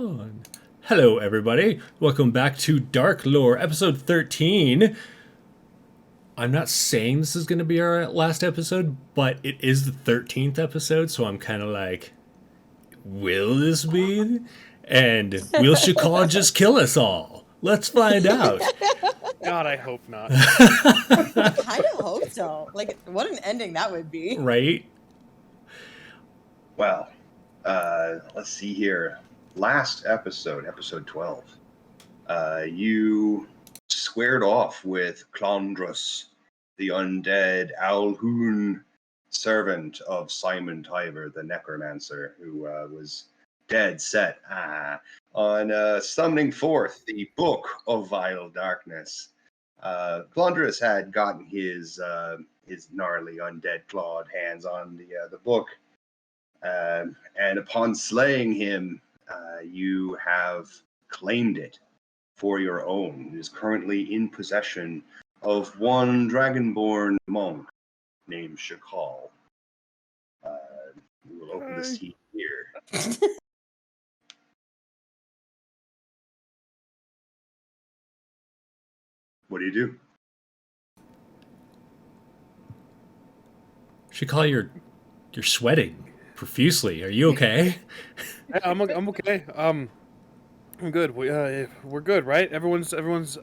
on. Hello, everybody. Welcome back to Dark Lore, episode 13. I'm not saying this is going to be our last episode, but it is the 13th episode, so I'm kind of like, will this be? And will Shakal just kill us all? Let's find out. God, I hope not. I kind of hope so. Like, what an ending that would be. Right? Well, let's see here. Last episode, episode 12, you squared off with Klondras, the undead Alhoon servant of Simon Tyver, the necromancer, who was dead set on summoning forth the Book of Vile Darkness. Klondras had gotten his gnarly undead clawed hands on the book, and upon slaying him, you have claimed it for your own. It is currently in possession of one dragonborn monk named Shakal. We will open the seat here. What do you do? Shakal, you're sweating profusely. Are you okay? I'm okay. I'm good. We're good, right? Everyone's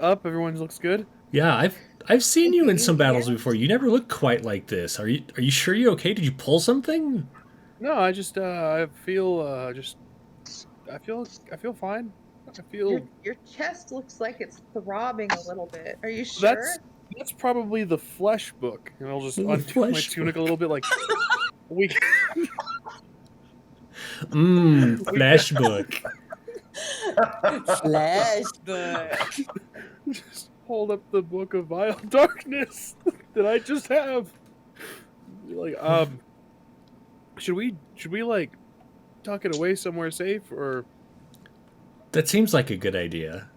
up. Everyone looks good. Yeah, I've seen you in some battles before. You never look quite like this. Are you sure you're okay? Did you pull something? No, I just I feel fine. I feel your chest looks like it's throbbing a little bit. Are you sure? That's probably the flesh book, and I'll just undo my tunic a little bit, like we. Flesh book. Flash book. Just hold up the Book of Vile Darkness that I just have. Like, should we like tuck it away somewhere safe, or? That seems like a good idea.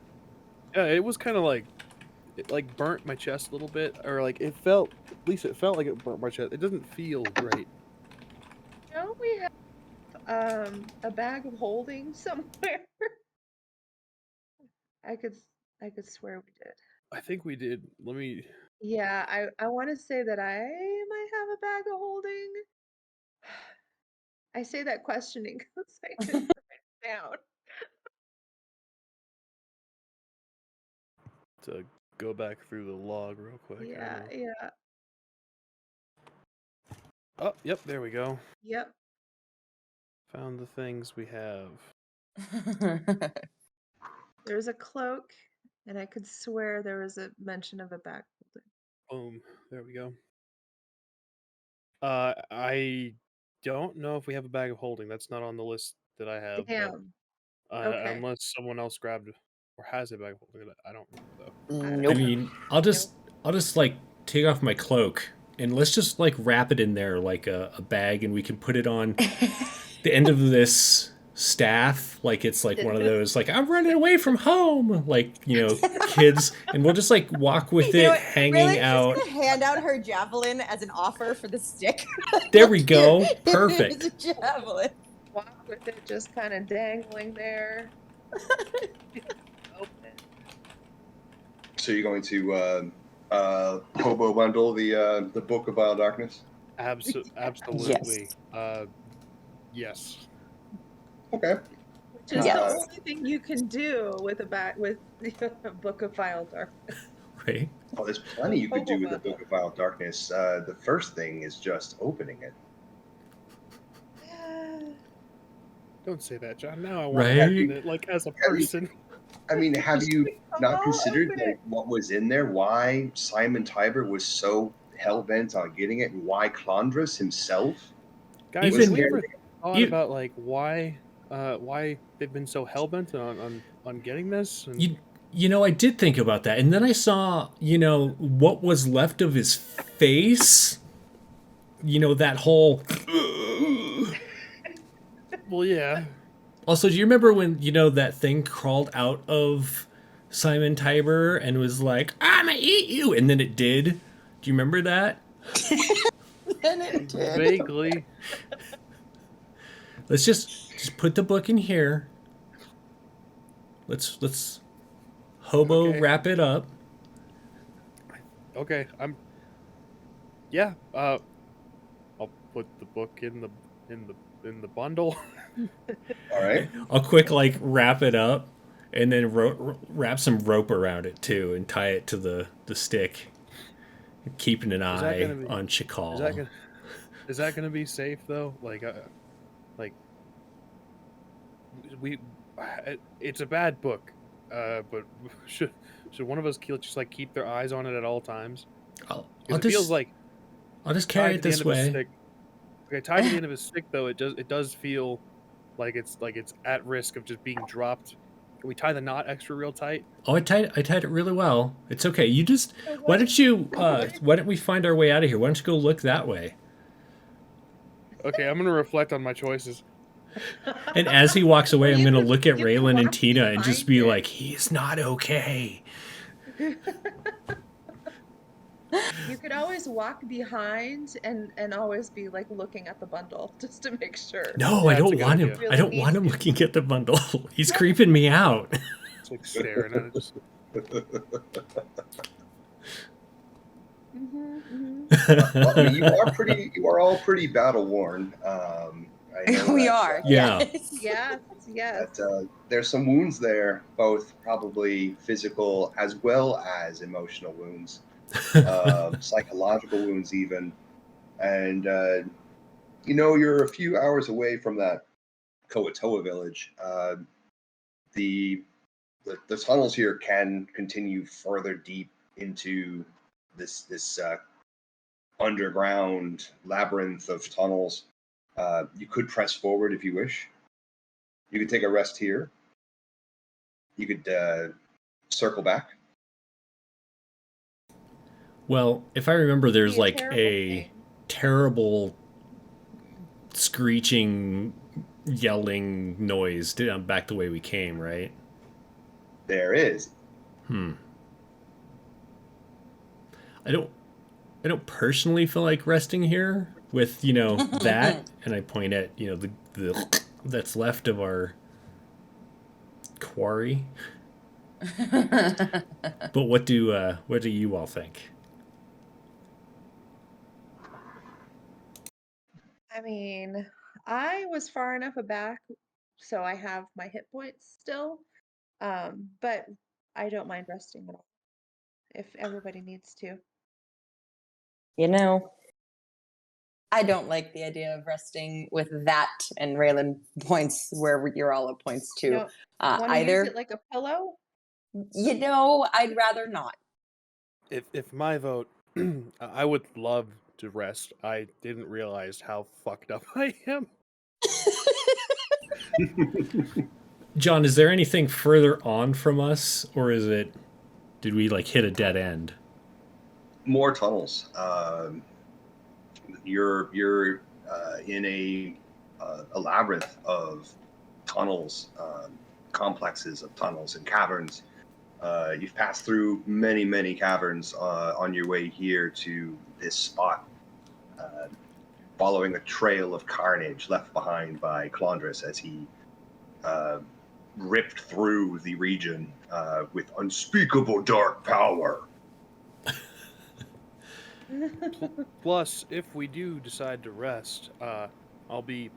Yeah, it was kind of like, it like burnt my chest a little bit, or like it felt like it burnt my chest. It doesn't feel right. Don't we have a bag of holding somewhere? I could swear we did. I think we did. Let me. Yeah, I want to say that I might have a bag of holding. I say that questioning because I didn't write it down. To go back through the log real quick. Yeah. Oh, yep, there we go. Yep. Found the things we have. There's a cloak, and I could swear there was a mention of a bag holding. Boom. There we go. I don't know if we have a bag of holding. That's not on the list that I have. Damn. But, Okay. Unless someone else grabbed or has a bag of holding. I don't know though. Nope. I mean, I'll just like take off my cloak and let's just like wrap it in there like a bag, and we can put it on the end of this staff, like it's like one of those like I'm running away from home, like, you know, kids, and we'll just like walk with it hanging really out. just hand out her javelin as an offer for the stick. There we go. Perfect. Here's a javelin. Walk with it just kind of dangling there. Open it. So you're going to hobo bundle the Book of Vile Darkness? Absolutely. Yes. Okay. Which is Yes. the only thing you can do with the Book of Vile Darkness. Right. Well, there's plenty you could do with the Book of Vile Darkness. The first thing is just opening it. Don't say that, John. Now I want Right? to open it like as a person. I mean, have you not Oh, considered open it. what was in there? Why Simon Tyver was so hell-bent on getting it, and why Klondras himself? Guys, Even- have we ever thought you- about like why they've been so hell-bent on getting this? And You know, I did think about that, and then I saw, you know, what was left of his face. You know, that whole. well, yeah. Also, do you remember when, you know, that thing crawled out of Simon Tyber and was like, I'm gonna eat you, and then it did? Do you remember that? And it did. Vaguely. Let's just put the book in here. Let's hobo Okay. wrap it up. Okay, yeah. I'll put the book in the bundle. All right. I'll quick like wrap it up, and then wrap some rope around it too, and tie it to the stick, keeping an Is that eye gonna be? on Is that Shakal. gonna? Is that gonna be safe though? Like we, it's a bad book. But should one of us just like keep their eyes on it at all times? I'll Because it feels like just carry tied it to the end this of his way. stick. Okay, tied to the end of his stick though, it does feel like it's at risk of just being dropped. Can we tie the knot extra real tight? Oh, I tied it really well. It's okay. You just So why what? don't you What if why don't we find our way out of here? Why don't you go look that way? Okay, I'm gonna reflect on my choices. And as he walks away, Or I'm you gonna could look at Raylan and walk Tina and just behind be it. like, he's not okay. You could always walk behind and always be like looking at the bundle just to make sure. No, Yeah, I that's a don't good want him. idea. I Really don't need want him to. looking at the bundle. He's creeping me out. It's like staring at it. Just Well, I mean, you are all pretty battle worn. I know We that, are. Yeah. Yes, yes. that there's some wounds there, both probably physical as well as emotional wounds, psychological wounds even. And you're a few hours away from that Koatoa village. The, the tunnels here can continue further deep into this underground labyrinth of tunnels. You could press forward if you wish. You could take a rest here. You could circle back. Well, if I remember, there's Be a like terrible a thing. terrible screeching, yelling noise back the way we came, right? There is. I don't personally feel like resting here with that, and I point at the that's left of our quarry. But what do you all think? I mean, I was far enough back, so I have my hit points still. But I don't mind resting at all if everybody needs to. You know, I don't like the idea of resting with that, and Raylan points where you're all at points You too. know, want to use Either, it like a pillow? I'd rather not. if my vote, I would love to rest. I didn't realize how fucked up I am. John, is there anything further on from us, or did we like hit a dead end? More tunnels. You're in a labyrinth of tunnels, complexes of tunnels and caverns. You've passed through many, many caverns on your way here to this spot, following a trail of carnage left behind by Klondras as he ripped through the region with unspeakable dark power. Plus, if we do decide to rest, I'll be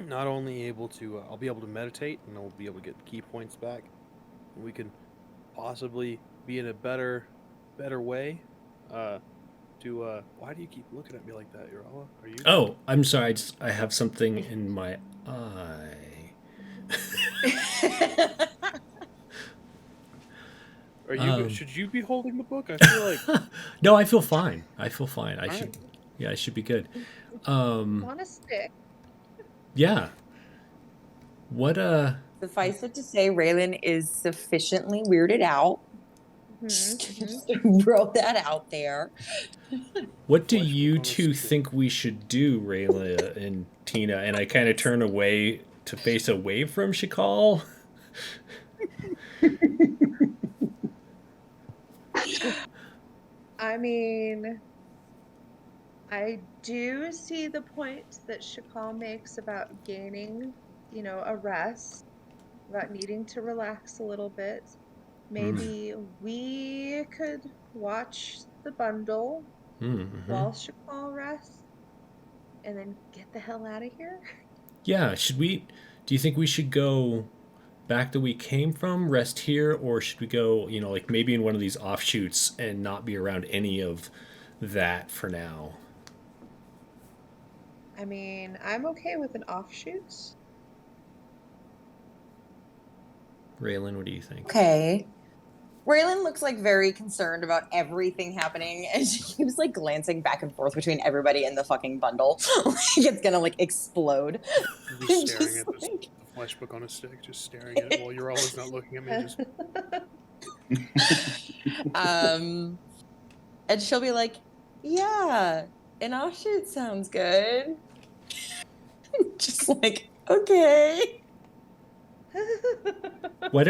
not only able to I'll be able to meditate, and I'll be able to get key points back. We can possibly be in a better way. Why do you keep looking at me like that, Urala? Are you? Oh, I'm sorry. I have something in my eye. Are you? Should you be holding the book? I feel like. No, I feel fine. I Alright. should. Yeah, I should be good. On a stick. Yeah. What Suffice it to say, Raylan is sufficiently weirded out. Just to throw that out there. What do Flesh you on a two stick. think we should do, Rayla and Tina? And I kind of turn away to face away from Shakal. I mean, I do see the point that Shakal makes about gaining, a rest about needing to relax a little bit. Maybe we could watch the bundle while Shakal rests and then get the hell out of here. Yeah, should we... Do you think we should go back that we came from, rest here, or should we go, you know, like maybe in one of these offshoots and not be around any of that for now? I mean, I'm okay with an offshoot. Raylan, what do you think? Okay. Raylan looks like very concerned about everything happening, and she keeps like glancing back and forth between everybody in the fucking bundle. Like it's gonna like explode. Just staring Just at this, like- the flesh book on a stick, just staring at it while you're always not looking at me. Just and she'll be like, "Yeah, an offshoot sounds good." Just like, okay. Why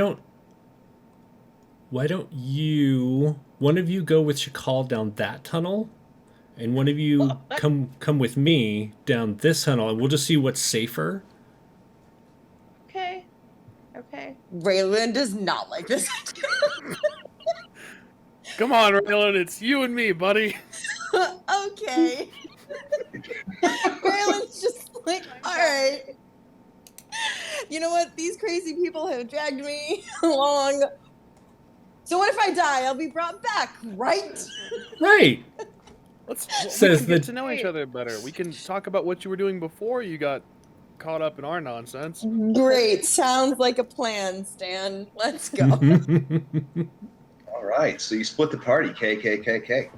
don't you, one of you go with Shakal down that tunnel, and one of you come with me down this tunnel, and we'll just see what's safer. Okay. Okay. Raylan does not like this. come on, Raylan, it's you and me, buddy. Okay. Raylan's just like, all right. You know what? These crazy people have dragged me along. So what if I die? I'll be brought back, right? Right. We Says can the- get to know each other better. We can talk about what you were doing before you got caught up in our nonsense. Great. Sounds like a plan, Stan. Let's go. All right, so you split the party, KKKK.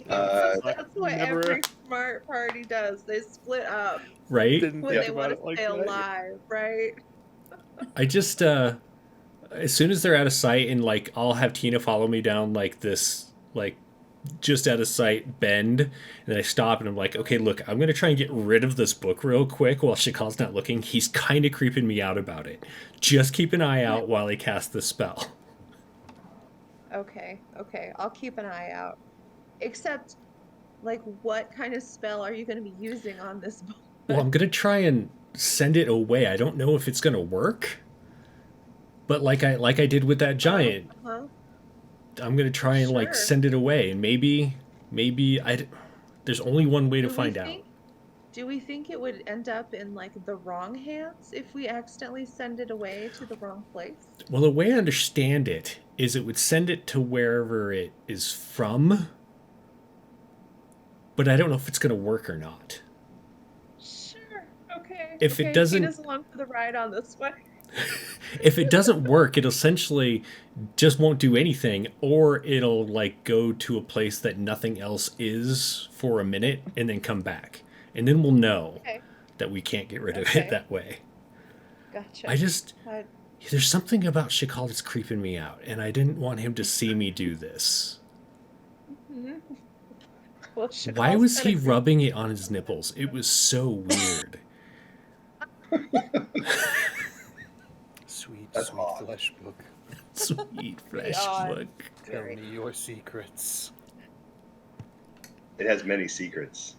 That's what Never- every smart party does. They split up Right? Didn't when think they about want it to like stay that. alive, right? I just as soon as they're out of sight, and like I'll have Tina follow me down like this, like just out of sight bend, and then I stop and I'm like, okay, look, I'm gonna try and get rid of this book real quick while Shakal's not looking. He's kind of creeping me out about it. Just keep an eye out while I cast the spell. Okay. Okay. I'll keep an eye out. Except, like, what kind of spell are you going to be using on this book? Well, I'm gonna try and send it away. I don't know if it's gonna work, but like I did with that giant, Huh? I'm gonna try and like Sure. send it away, and maybe there's only one way to Do we find out. think- Do we think it would end up in, like, the wrong hands if we accidentally send it away to the wrong place? Well, the way I understand it is it would send it to wherever it is from, but I don't know if it's gonna work or not. Sure. Okay. If it okay, doesn't- Tina's along for the ride on this one. If it doesn't work, it essentially just won't do anything, or it'll like go to a place that nothing else is for a minute and then come back. And then we'll know Okay. that we can't get rid of Okay. it that way. Gotcha. There's something about Shakal that's creeping me out, and I didn't want him to see me do this. Mhm. Well, Why Shakal's was he kinda rubbing it on his nipples? It was so weird. Sweet, That's sweet odd. flesh book. Sweet flesh Beyond. book. Tell me your secrets. It has many secrets.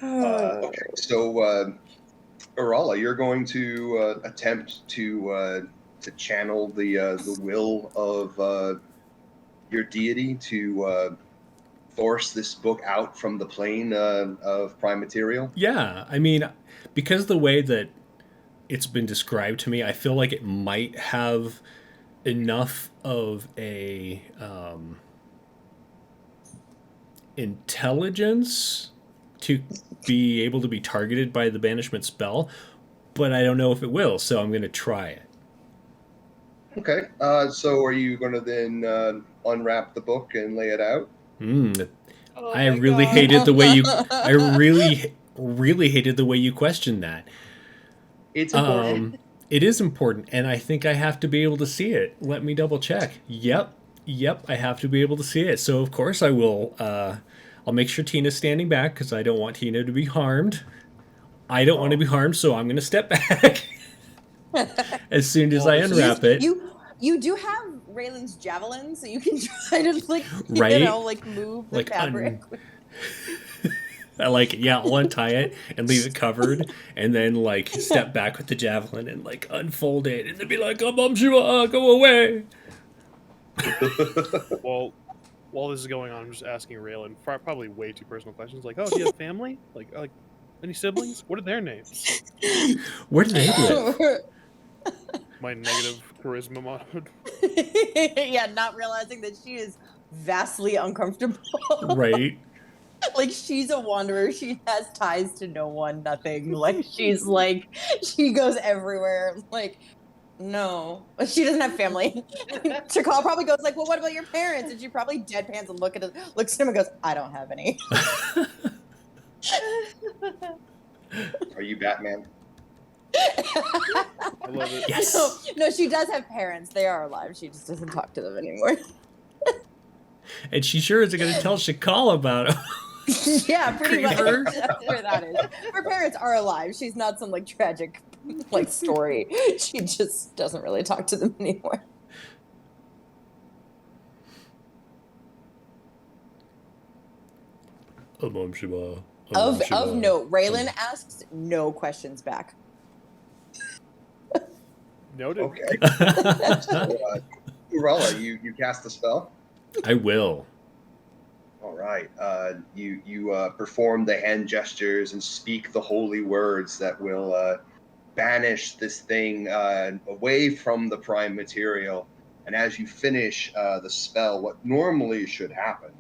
Oh. Okay, so Urala, you're going to attempt to channel the will of your deity to force this book out from the plane of prime material. Yeah, I mean, because the way that it's been described to me, I feel like it might have enough of a intelligence to be able to be targeted by the banishment spell, but I don't know if it will, so I'm going to try it. Okay, so are you going to then unwrap the book and lay it out? Oh I my really God. hated the way you. I really hated the way you questioned that. It's important. It is important, and I think I have to be able to see it. Let me double check. Yep, I have to be able to see it. So of course I will. I'll make sure Tina's standing back because I don't want Tina to be harmed. I don't want to be harmed, so I'm going to step back as soon as I unwrap it. You do have Raylan's javelin, so you can try to like Right? you know, like move the Like, fabric. I like it. Yeah, I'll untie it and leave it covered, and then like step back with the javelin and like unfold it, and then be like, "Oh, Mom Shua, go away." Well, while this is going on, I'm just asking Raylan probably way too personal questions. Like, oh, do you have family? Like any siblings? What are their names? Where do they live? My negative charisma mode. Yeah, not realizing that she is vastly uncomfortable. Right. Like she's a wanderer. She has ties to no one, nothing. Like she's like she goes everywhere. Like no, she doesn't have family. Chakal probably goes like, "Well, what about your parents?" And she probably deadpans and looks at him and goes, "I don't have any." Are you Batman? I love it. Yes. No, she does have parents. They are alive. She just doesn't talk to them anymore. And she sure isn't going to tell Shakal about him. Yeah, pretty much. Creeper. That's where that is. Her parents are alive. She's not some like tragic like story. She just doesn't really talk to them anymore. Mom Shua. Of note, Raylan asks no questions back. Noted. Okay. So, Urala, you cast the spell? I will. All right. You perform the hand gestures and speak the holy words that will banish this thing away from the prime material. And as you finish the spell, what normally should happen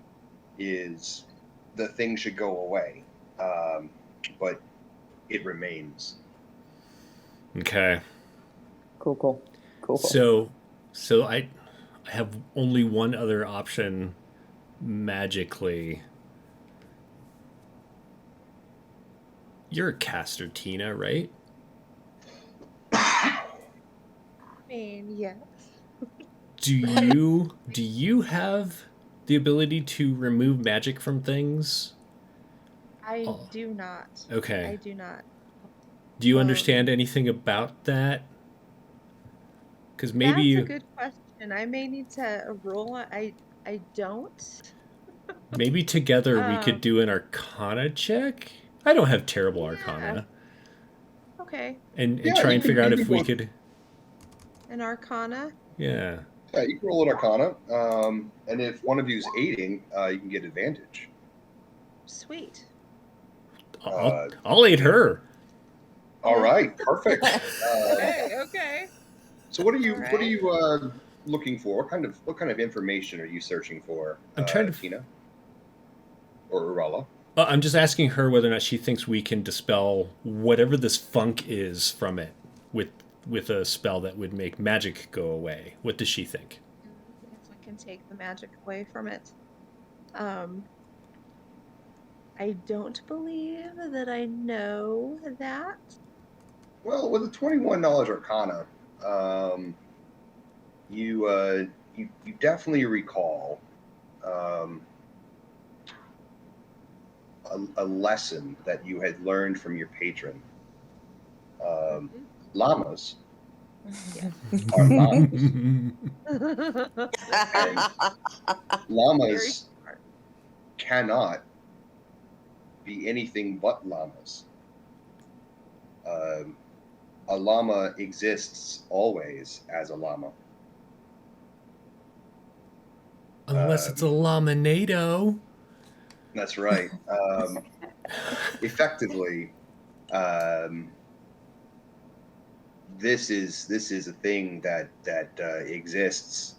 is the thing should go away, but it remains. Okay. Cool. So I have only one other option magically. You're a caster, Tina, right? I mean, yes. Do you have the ability to remove magic from things? I Oh. do not. Okay. I do not. Do you understand anything about that? Because maybe That's a good question. I may need to roll. I don't. maybe together we could do an Arcana check. I don't have terrible Arcana, Okay. and Yeah, try you and can- figure out you if can we go- could. An Arcana. Yeah. Yeah, you can roll an Arcana, and if one of you is aiding, you can get advantage. Sweet. I'll aid her. All right, perfect. Okay. So what are you All looking for? What kind of information are you searching for? I'm trying to Tina or Urala. I'm just asking her whether or not she thinks we can dispel whatever this funk is from it with a spell that would make magic go away. What does she think? If we can take the magic away from it. I don't believe that I know that. Well, with a 21 knowledge Arcana, you definitely recall a lesson that you had learned from your patron. Llamas are llamas. And llamas cannot be anything but llamas. A llama exists always as a llama. Unless it's a laminado. That's right. Effectively, this is a thing that exists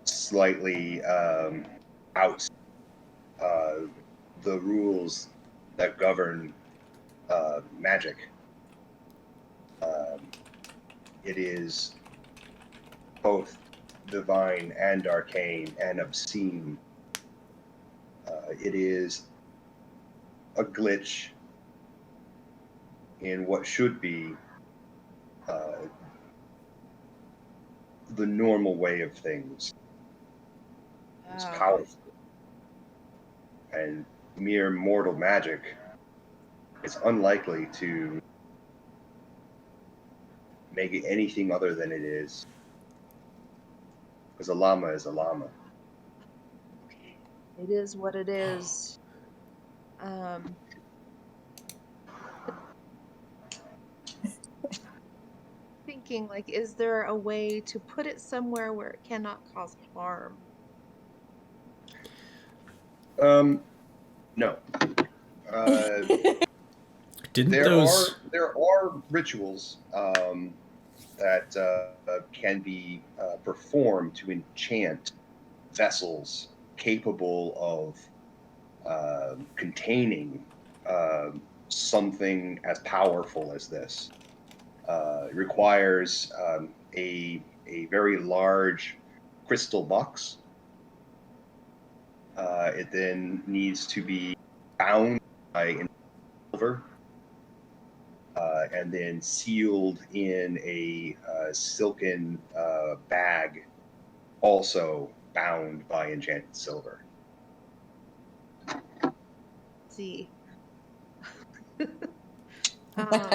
slightly out the rules that govern magic. It is both divine and arcane and obscene. It is a glitch in what should be the normal way of things. It's powerful. And mere mortal magic is unlikely to make it anything other than it is. Because a llama is a llama. It is what it is. Um, thinking like, is there a way to put it somewhere where it cannot cause harm? No. Uh, Didn't there those? are rituals that can be performed to enchant vessels capable of containing something as powerful as this. It requires a very large crystal box. It then needs to be bound by silver and then sealed in a silken bag, also bound by enchanted silver. See. um,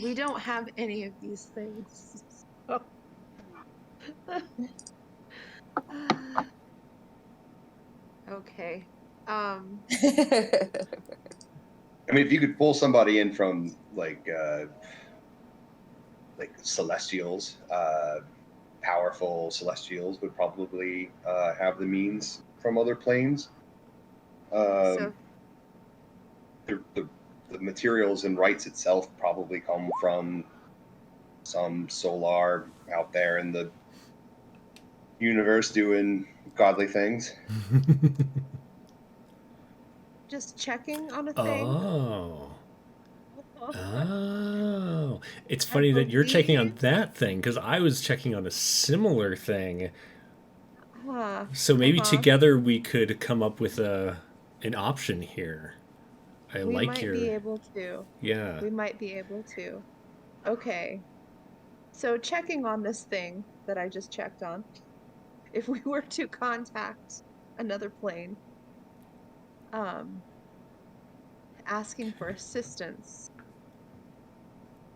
we don't have any of these things. So. Okay. I mean, if you could pull somebody in from like celestials, powerful celestials would probably have the means from other planes. So The materials and rights itself probably come from some solar out there in the universe doing godly things. just checking on a thing. Oh. Oh. It's I funny that you're checking on believe. that thing because I was checking on a similar thing. Huh. So maybe Uh-huh. together we could come up with an option here. I We like might be your able to. yeah. We might be able to. Okay. So checking on this thing that I just checked on, if we were to contact another plane, um, asking for assistance,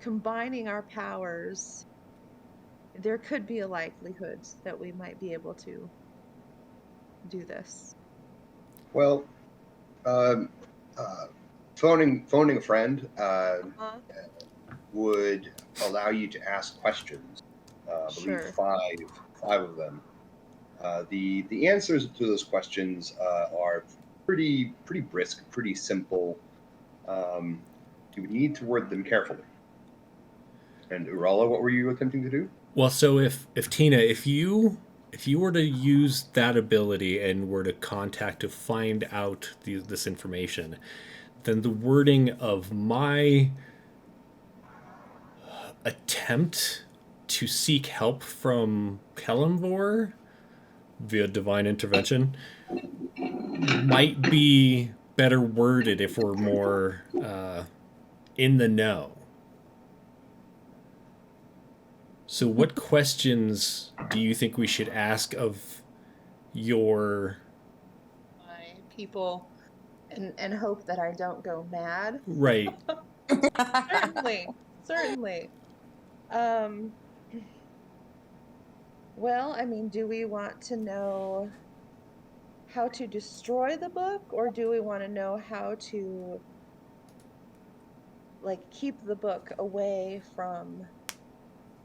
combining our powers, there could be a likelihood that we might be able to do this. Well, um, phoning a friend Uh-huh. would allow you to ask questions. I believe Sure. five of them. The answers to those questions are pretty brisk, pretty simple. You would need to word them carefully. And Urala, what were you attempting to do? Well, so if Tina, if you were to use that ability and were to contact to find out this information, then the wording of my attempt to seek help from Kellamvor via divine intervention might be better worded if we're more in the know. So, what questions do you think we should ask of your My people and hope that I don't go mad. right? Certainly. Certainly. Um, well, I mean, do we want to know how to destroy the book, or do we want to know how to like keep the book away from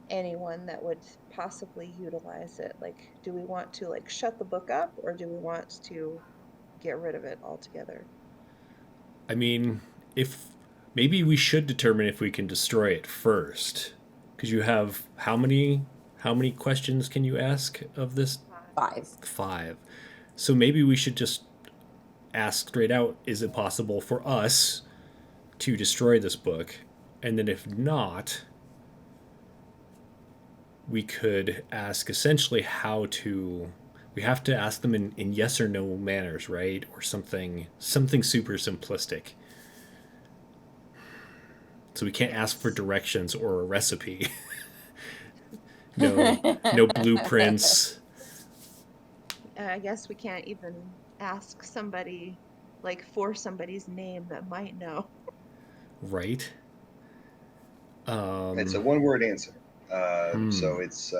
anyone that would possibly utilize it? Like, do we want to like shut the book up, or do we want to get rid of it altogether? I mean, if maybe we should determine if we can destroy it first, because you have how many questions can you ask of this? 5. 5. So maybe we should just ask straight out: is it possible for us to destroy this book? And then if not, we could ask essentially how to. We have to ask them in yes or no manners, right? Or something super simplistic. So we can't ask for directions or a recipe. No blueprints. I guess we can't even ask somebody like for somebody's name that might know. Right. It's a one-word answer. Hmm. So it's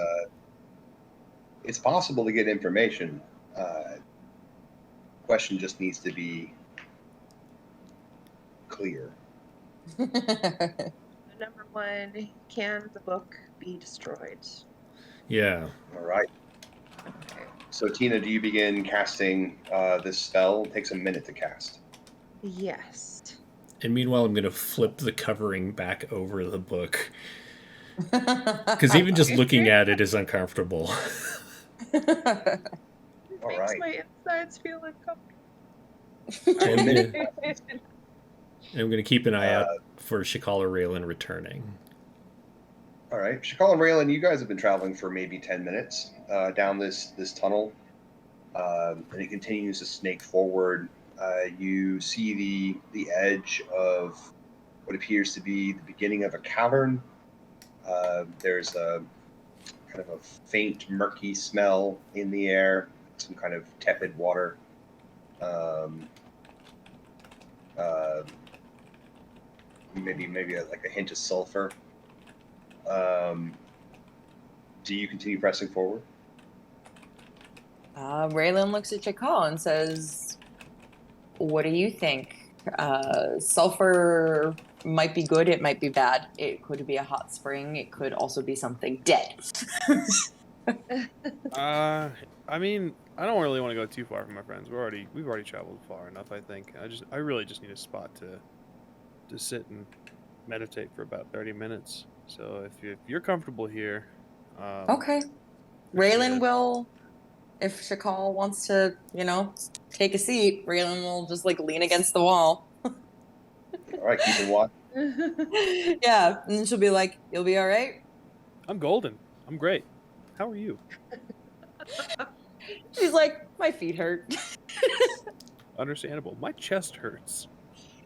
possible to get information. Question just needs to be clear. Number 1, can the book be destroyed? Yeah. All right. Okay. So, Tina, do you begin casting this spell? It takes a minute to cast. Yes. And meanwhile, I'm going to flip the covering back over the book. Because even just looking at it is uncomfortable. It All makes right. my insides feel uncomfortable. I'm minute. going to keep an eye out for Shikala Raylan returning. All right. Shakal and Raylan, you guys have been traveling for maybe 10 minutes down this tunnel. And it continues to snake forward. You see the edge of what appears to be the beginning of a cavern. There's a kind of a faint, murky smell in the air, some kind of tepid water. Maybe like a hint of sulfur. Do you continue pressing forward? Raylan looks at Chakal and says, "What do you think? Sulfur might be good, it might be bad. It could be a hot spring. It could also be something dead." I mean, I don't really want to go too far from my friends. We've already traveled far enough, I think. I really just need a spot to sit and meditate for about 30 minutes. So if you're comfortable here, Okay. Raylan will, if Shakal wants to, take a seat, Raylan will just lean against the wall. All right, keep it watch. Yeah, and then she'll be like, "You'll be all right?" I'm golden. I'm great. How are you? She's like, "My feet hurt." Understandable. My chest hurts.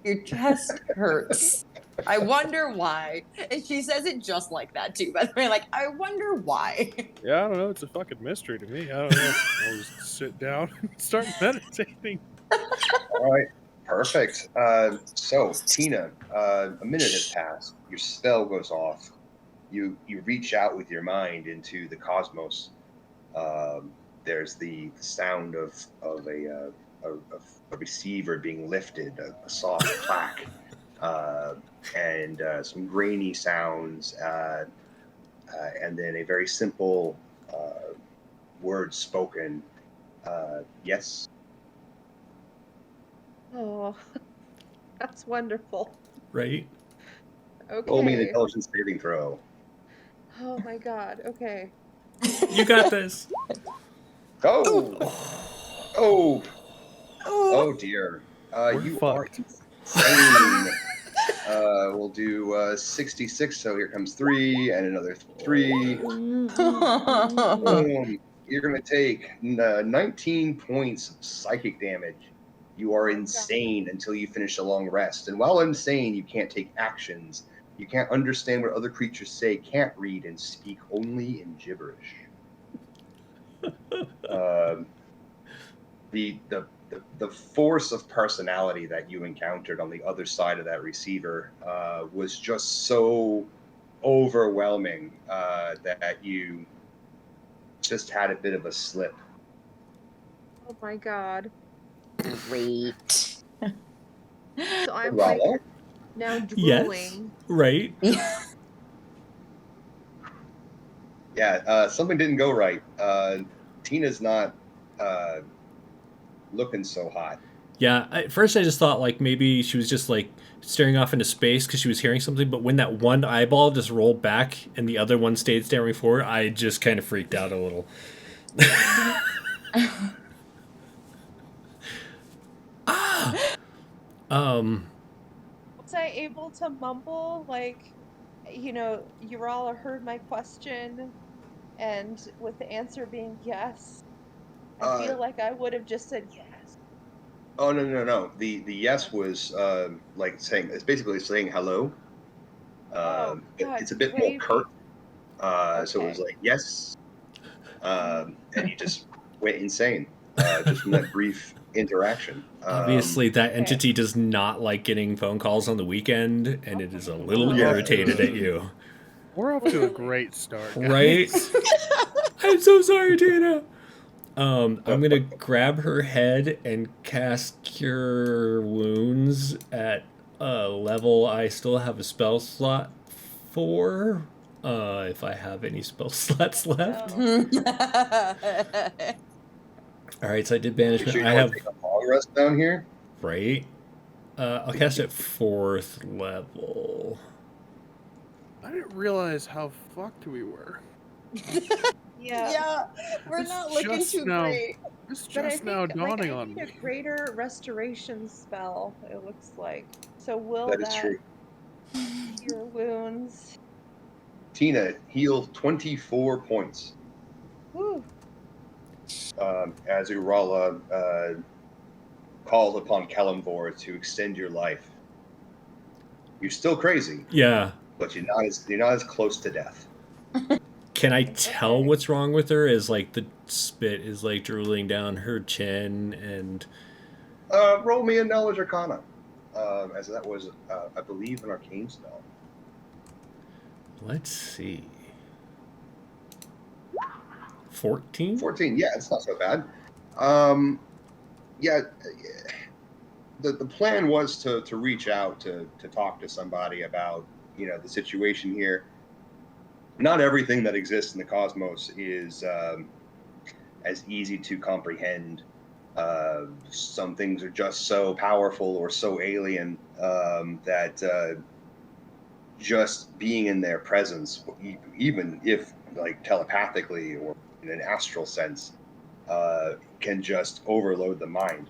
"Your chest hurts. I wonder why." And she says it just like that too, by the way. I wonder why. Yeah, I don't know. It's a fucking mystery to me. I don't know. I'll just sit down and start meditating. All right, perfect. So, Tina, a minute has passed. Your spell goes off. You reach out with your mind into the cosmos. There's the sound of a receiver being lifted, a soft clack, and some grainy sounds, and then a very simple word spoken. Yes. Oh, that's wonderful. Right? Okay. Roll me an intelligence saving throw. Oh my god. Okay. You got this. Oh. Oh dear. You are fucked. insane. We'll do 66. So here comes 3 and another 3. Boom. You're going to take 19 points of psychic damage. You are insane until you finish a long rest. And while insane, you can't take actions. You can't understand what other creatures say, can't read, and speak only in gibberish. The force of personality that you encountered on the other side of that receiver was just so overwhelming that you just had a bit of a slip. Oh my god. Great. So I'm Rala? now Yes. drooling. Right? Yeah, something didn't go right. Tina's not looking so hot. Yeah, at first I just thought maybe she was just staring off into space because she was hearing something, but when that one eyeball just rolled back and the other one stayed staring forward, I just kind of freaked out a little. Was I able to mumble you all heard my question, and with the answer being yes, I feel like I would have just said yes. Oh no. The yes was saying, it's basically saying hello. God, It's a bit gravy. more curt. So it was Okay. yes, and you just went insane just from that brief interaction. Obviously, that okay. entity does not like getting phone calls on the weekend, and it is a little Yeah. irritated at you. We're off to a great start, guys. Right? I'm so sorry, Tina. I'm going to grab her head and cast Cure Wounds at level I still have a spell slot for. If I have any spell slots left. Oh. All right, so I did Make banishment. sure you I don't have take a long rest down here. right. I'll cast it 4th level. I didn't realize how fucked we were. Yeah. Yeah, we're It's not looking just too now- great. It's But I just think now dawning I on need me. a greater restoration spell, it looks like. So will That is that true. cure wounds? Tina, heal 24 points. Whew. As Urala calls upon Kalimvor to extend your life. You're still crazy, Yeah. but you're not as close to death. Can I tell Okay. what's wrong with her? Is like the spit is like drooling down her chin, and Roll me a knowledge arcana, as that was, I believe, an arcane spell. let's see. 14? 14. Yeah, it's not so bad. Yeah, the plan was to reach out to talk to somebody about the situation here. Not everything that exists in the cosmos is as easy to comprehend. Some things are just so powerful or so alien that just being in their presence, even if like telepathically or in an astral sense, can just overload the mind.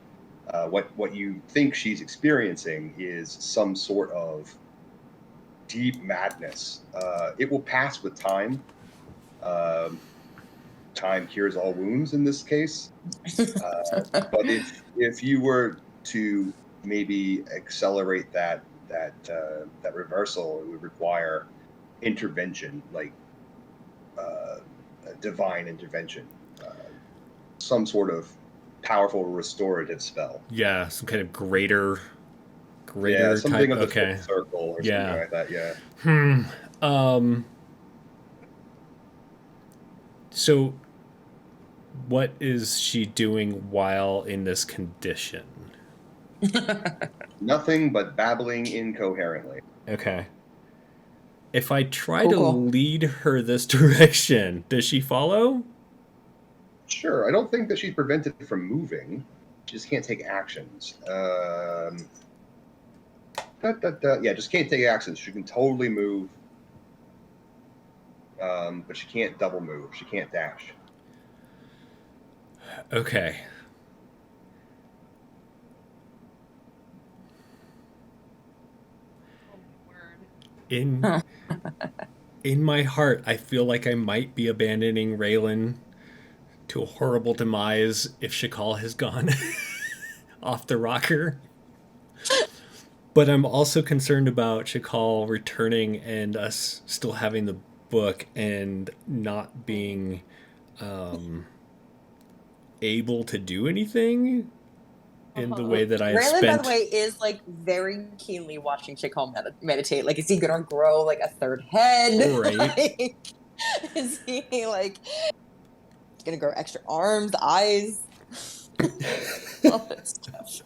What you think she's experiencing is some sort of deep madness. It will pass with time. Time cures all wounds in this case. But if you were to maybe accelerate that reversal, it would require intervention, like a divine intervention, some sort of powerful restorative spell. Yeah, some kind of greater Yeah, something type. of the Okay. full circle or Yeah. something like that. Yeah. So what is she doing while in this condition? Nothing but babbling incoherently. Okay. If I try Cool, to cool. lead her this direction, does she follow? Sure, I don't think that she's prevented from moving. She just can't take actions. Yeah, just can't take actions. She can totally move, but she can't double move. She can't dash. Okay. Oh my word. In in my heart, I feel like I might be abandoning Raylan to a horrible demise if Shakal has gone off the rocker. But I'm also concerned about Shakal returning and us still having the book and not being able to do anything in the way that I had Raylan, by spent. the way, is like very keenly watching Shakal meditate. Like, is he gonna grow like a third head? Right. Like, is he like gonna grow extra arms, eyes, all that stuff?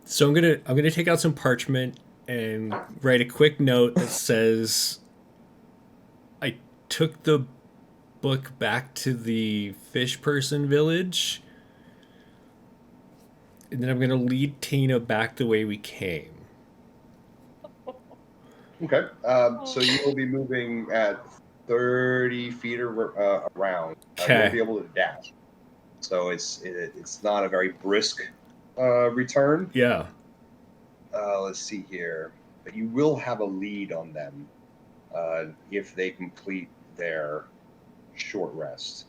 So I'm gonna take out some parchment and write a quick note that says I took the book back to the fish person village, and then I'm gonna lead Tina back the way we came. Okay. So you will be moving at 30 feet around. You won't Okay. be able to dash. So it's not a very brisk return. Yeah. Let's see here. But you will have a lead on them if they complete their short rest.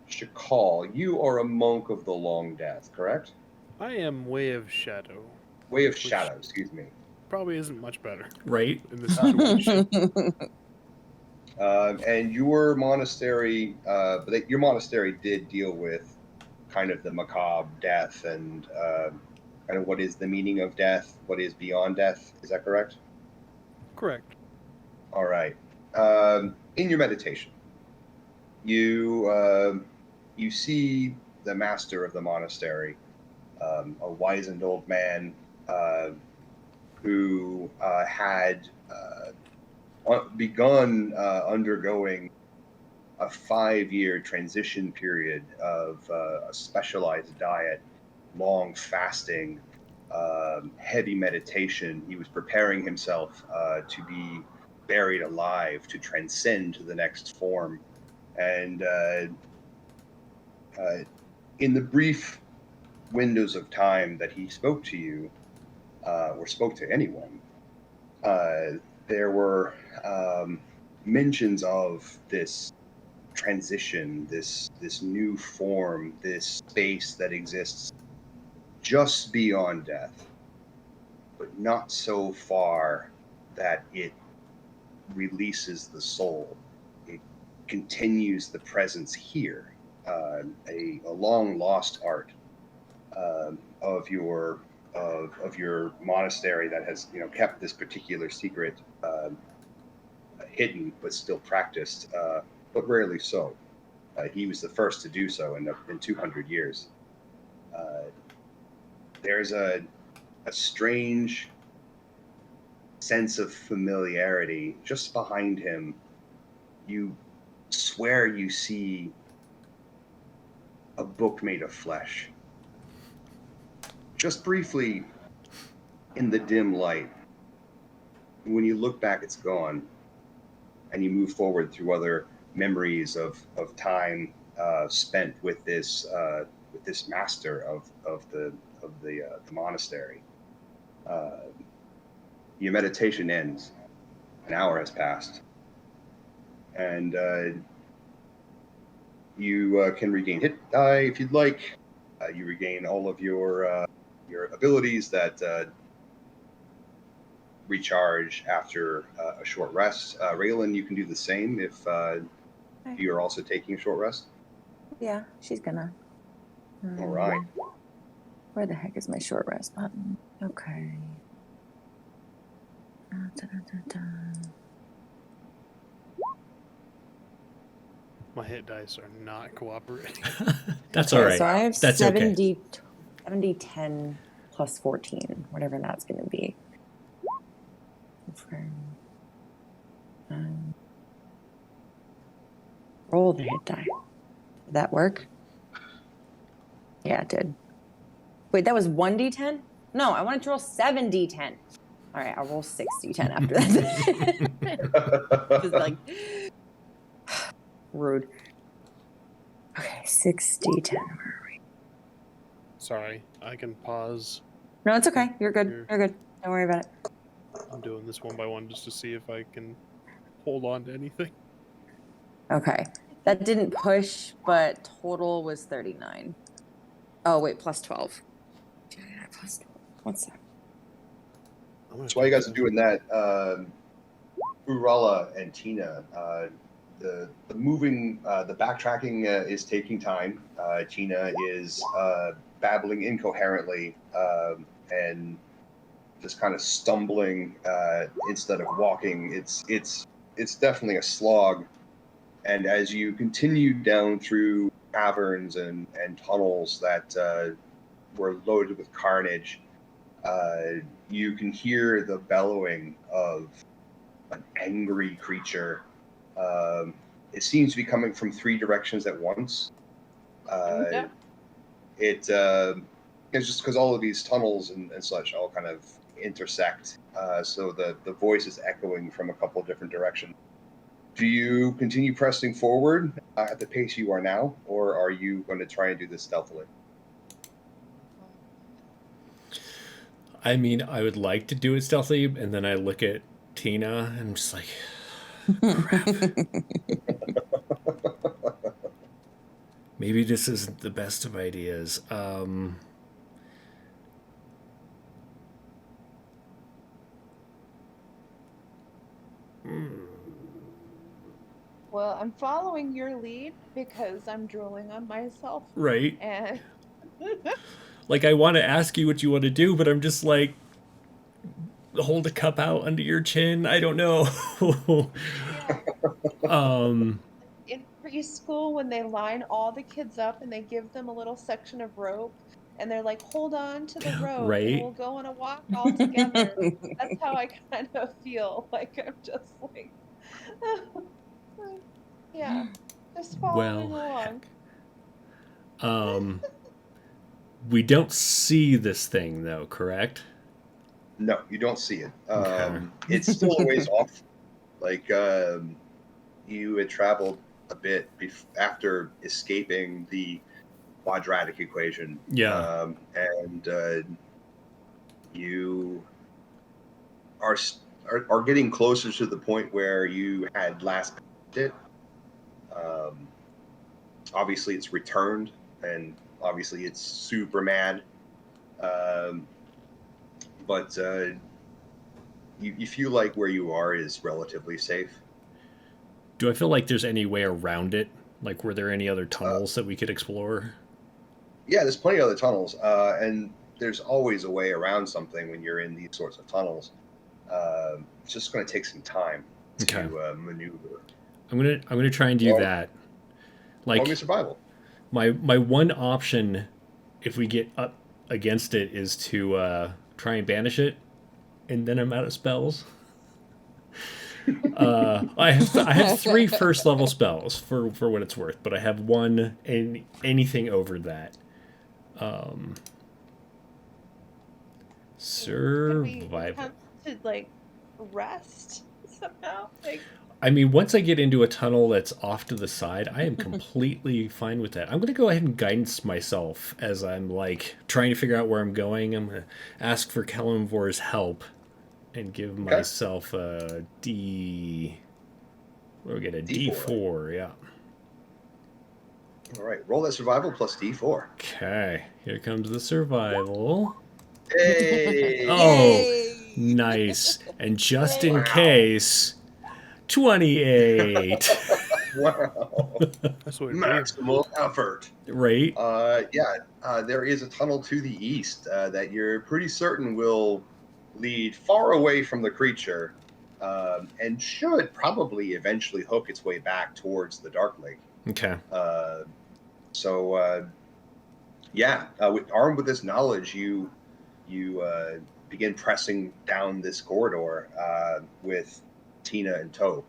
Shakal, you are a monk of the Long Death, correct? I am Way of Shadow. Way of Which- Shadow, excuse me. Probably isn't much better Right. in this situation. And your monastery, your monastery did deal with kind of the macabre death and kind of what is the meaning of death, what is beyond death. Is that correct? Correct. All right. In your meditation, you see the master of the monastery a wizened old man who had begun undergoing a 5-year transition period of a specialized diet, long fasting, heavy meditation. He was preparing himself to be buried alive, to transcend to the next form. And in the brief windows of time that he spoke to you, or spoke to anyone, there were mentions of this transition, this new form, this space that exists just beyond death, but not so far that it releases the soul. It continues the presence here, a long lost art of your monastery that has kept this particular secret hidden, but still practiced, but rarely so. He was the first to do so in 200 years. There's a strange sense of familiarity just behind him. You swear you see a book made of flesh. Just briefly, in the dim light, when you look back, it's gone, and you move forward through other memories of time spent with this master of the monastery. Your meditation ends. An hour has passed, and you can regain hit die if you'd like. You regain all of your abilities that recharge after a short rest. Raylan, you can do the same if you're also taking a short rest. Yeah, she's gonna. All right. Where the heck is my short rest button? Okay. My hit dice are not cooperating. That's all right. So I have That's 70, 10 plus 14, whatever that's going to be. Roll the hit die. Did that work? Yeah, it did. Wait, that was 1d10? No, I wanted to roll 7d10. All right, I'll roll 6d10 after that. Just like rude. Okay, 6d10. Where are we? Sorry, I can pause. No, it's okay. You're good. Here. You're good. Don't worry about it. I'm doing this one by one just to see if I can hold on to anything. Okay. That didn't push, but total was 39. Oh, wait, plus 12. Plus 12. What's that? So while you guys are doing that, Urala and Tina, the moving, the backtracking is taking time. Tina is babbling incoherently and just kind of stumbling instead of walking. It's definitely a slog. And as you continue down through caverns and tunnels that were loaded with carnage, you can hear the bellowing of an angry creature. It seems to be coming from 3 directions at once. It's just because all of these tunnels and such all kind of intersect, so the voice is echoing from a couple of different directions. Do you continue pressing forward at the pace you are now, or are you going to try and do this stealthily? I mean, I would like to do it stealthily, and then I look at Tina and I'm just like, crap. Maybe this isn't the best of ideas. Well, I'm following your lead because I'm drooling on myself. Right. And Like, I want to ask you what you want to do, but I'm just like, hold a cup out under your chin. I don't know. in preschool, when they line all the kids up and they give them a little section of rope and they're like, hold on to the rope and Right. we'll go on a walk all together. That's how I kind of feel. Like I'm just like, yeah, just following Well, along. we don't see this thing though, correct? No, you don't see it. Okay. It's still a ways off. Like you had traveled a bit after escaping the quadratic equation. Yeah. And you are getting closer to the point where you had last passed it. Obviously, it's returned, and obviously, it's super mad. But you feel like where you are is relatively safe. Do I feel like there's any way around it? Like, were there any other tunnels that we could explore? Yeah, there's plenty of other tunnels, and there's always a way around something when you're in these sorts of tunnels. It's just going to take some time to maneuver. I'm gonna try and do that. Roll Like me survival. my one option, if we get up against it, is to try and banish it, and then I'm out of spells. I have 3 first level spells for what it's worth, but I have 1 and anything over that. Can we Survival. attempt to like rest somehow? Like, I mean, once I get into a tunnel that's off to the side, I am completely fine with that. I'm going to go ahead and guidance myself as I'm like trying to figure out where I'm going. I'm going to ask for Kalimvor's help and give myself a D. We'll get a D4, yeah. All right, roll that survival plus D4. Okay, here comes the survival. Hey! Oh, nice. And just in case, 28. Wow. That's what Maximal effort. Right? There is a tunnel to the east that you're pretty certain will lead far away from the creature and should probably eventually hook its way back towards the Dark Lake. Okay. Armed with this knowledge, you begin pressing down this corridor with Tina in tow.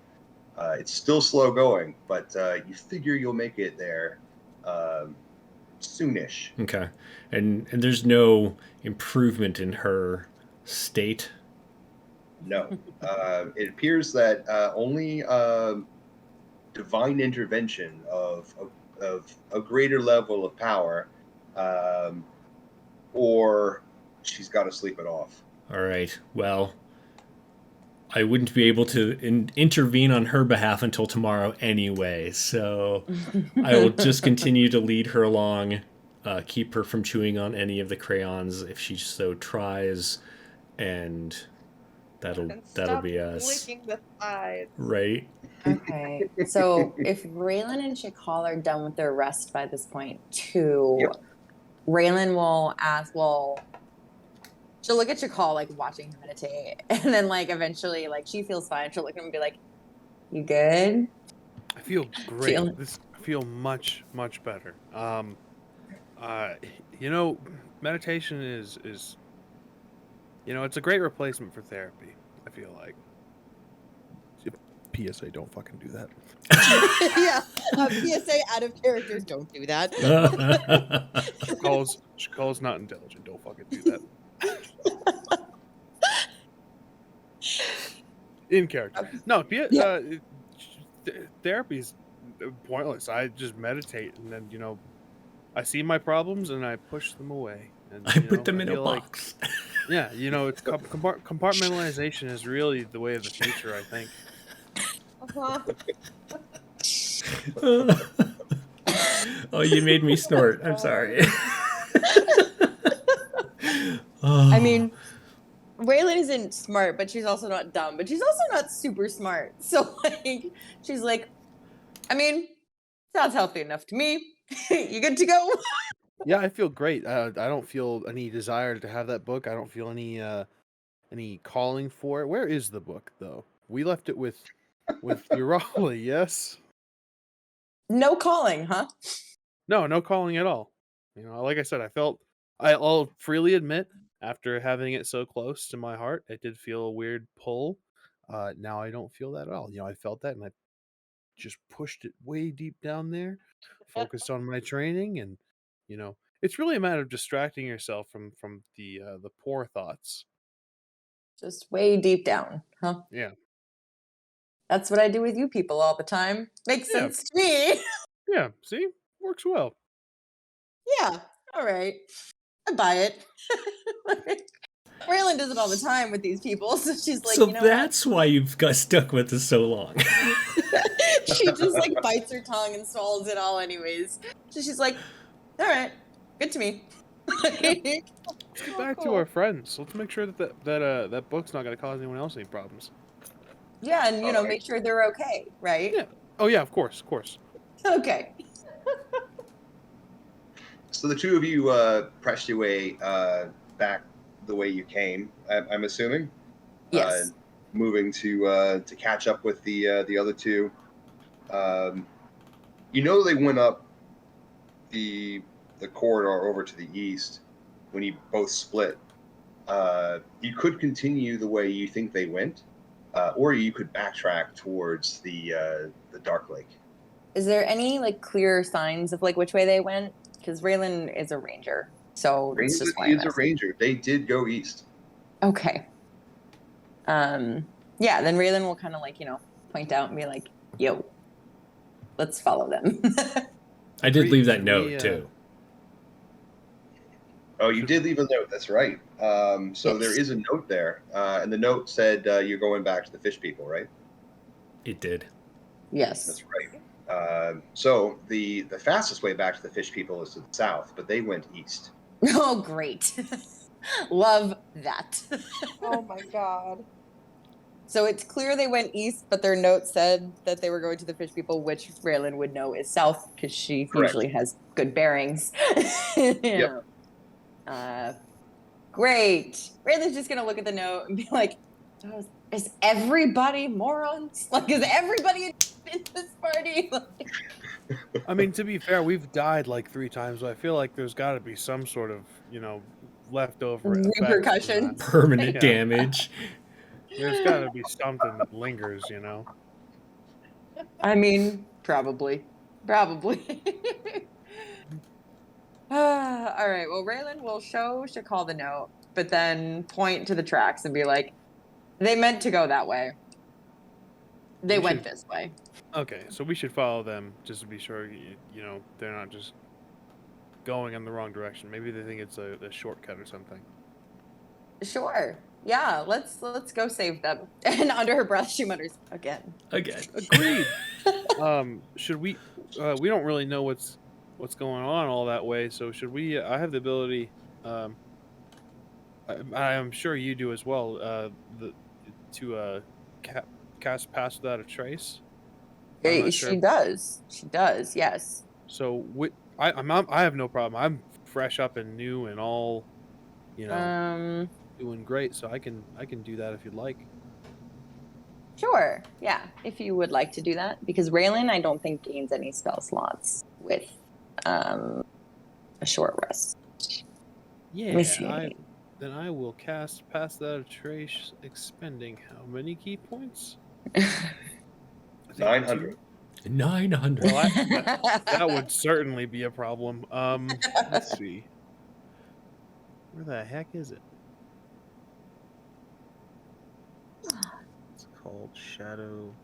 It's still slow going, but you figure you'll make it there soonish. Okay. And there's no improvement in her state? No. It appears that only divine intervention of a greater level of power, or she's got to sleep it off. All right. Well, I wouldn't be able to intervene on her behalf until tomorrow anyway, so I will just continue to lead her along, keep her from chewing on any of the crayons if she so tries, and that'll be us. licking the sides. Right? Okay, so if Raylan and Shakal are done with their rest by this point, too, Yep. Raylan will ask, she'll look at Shakal, like, watching him meditate, and then, like, eventually, like, she feels fine. She'll look at him and be like, you good? I feel great. I feel much, much better. Meditation is it's a great replacement for therapy, I feel like. PSA, don't fucking do that. Yeah, PSA out of characters, don't do that. Shakal's not intelligent. Don't fucking do that. In character. No, therapy's pointless. I just meditate, and then I see my problems and I push them away. And I put them in a box. Yeah, it's compartmentalization is really the way of the future, I think. Oh, you made me snort. I'm sorry. I mean, Raylan isn't smart, but she's also not dumb, but she's also not super smart. So, like, she's like, I mean, sounds healthy enough to me. You good to go? Yeah, I feel great. I don't feel any desire to have that book. I don't feel any calling for it. Where is the book, though? We left it with Urali, yes? No calling, huh? No calling at all. Like I said, I felt I'll freely admit, after having it so close to my heart, it did feel a weird pull. Now I don't feel that at all. I felt that, and I just pushed it way deep down there, focused on my training, and it's really a matter of distracting yourself from the poor thoughts. Just way deep down, huh? Yeah, That's what I do with you people all the time. Makes yeah, sense to me. yeah. See, works well. Yeah. All right. I buy it. Raylan does it all the time with these people, so she's like, So you know what? that's why you've got stuck with us so long. She just like bites her tongue and swallows it all anyways. So she's like, all right, good to me. Let's get back to Cool. our friends. Let's make sure that book's not going to cause anyone else any problems. Yeah, and All right. make sure they're okay, right? Yeah. Oh yeah, of course, of course. Okay. So the two of you pressed your way back the way you came. I'm assuming. Yes. Moving to catch up with the other two. They went up the corridor over to the east when you both split. You could continue the way you think they went, or you could backtrack towards the Dark Lake. Is there any like clear signs of like which way they went? Because Raylan is a ranger, so that's Ranger just why I'm is a asking. ranger. They did go east. Okay. Yeah, then Raylan will kind of like, point out and be like, yo, let's follow them. I did leave that Should note we, too. Oh, you did leave a note. That's right. So there is a note there, and the note said you're going back to the fish people, right? It did. Yes. That's right. So the fastest way back to the fish people is to the south, but they went east. Oh, great. Love that. Oh my god. So it's clear they went east, but their note said that they were going to the fish people, which Raylan would know is south because she Correct. usually has good bearings. Yep. Great. Raylan's just going to look at the note and be like, oh, is everybody morons? Like, is everybody in this party? I mean, to be fair, we've died like 3 times, so I feel like there's got to be some sort of, leftover effects from Repercussions. that. Permanent Yeah. damage. There's got to be something that lingers, I mean, probably. Probably. All right. Well, Raylan will show Shakal the note, but then point to the tracks and be like, they meant to go that way. They We went should- this way. Okay, so we should follow them just to be sure, they're not just going in the wrong direction. Maybe they think it's a shortcut or something. Sure. Yeah, let's go save them. And under her breath, she mutters, again. Again. Agreed. Should we? We don't really know what's going on all that way. So should we? I have the ability. I'm sure you do as well. To cast Pass Without a Trace. I'm not sure. She does. She does. Yes. So I have no problem. I'm fresh up and new and all, doing great. So I can do that if you'd like. Sure. Yeah, if you would like to do that, because Raylan, I don't think gains any spell slots with a short rest. Yeah. Let me see. Then I will cast Pass Without a Trace, expending how many key points? I think 900. 900. Well, that would certainly be a problem. Let's see. Where the heck is it? It's called Shadow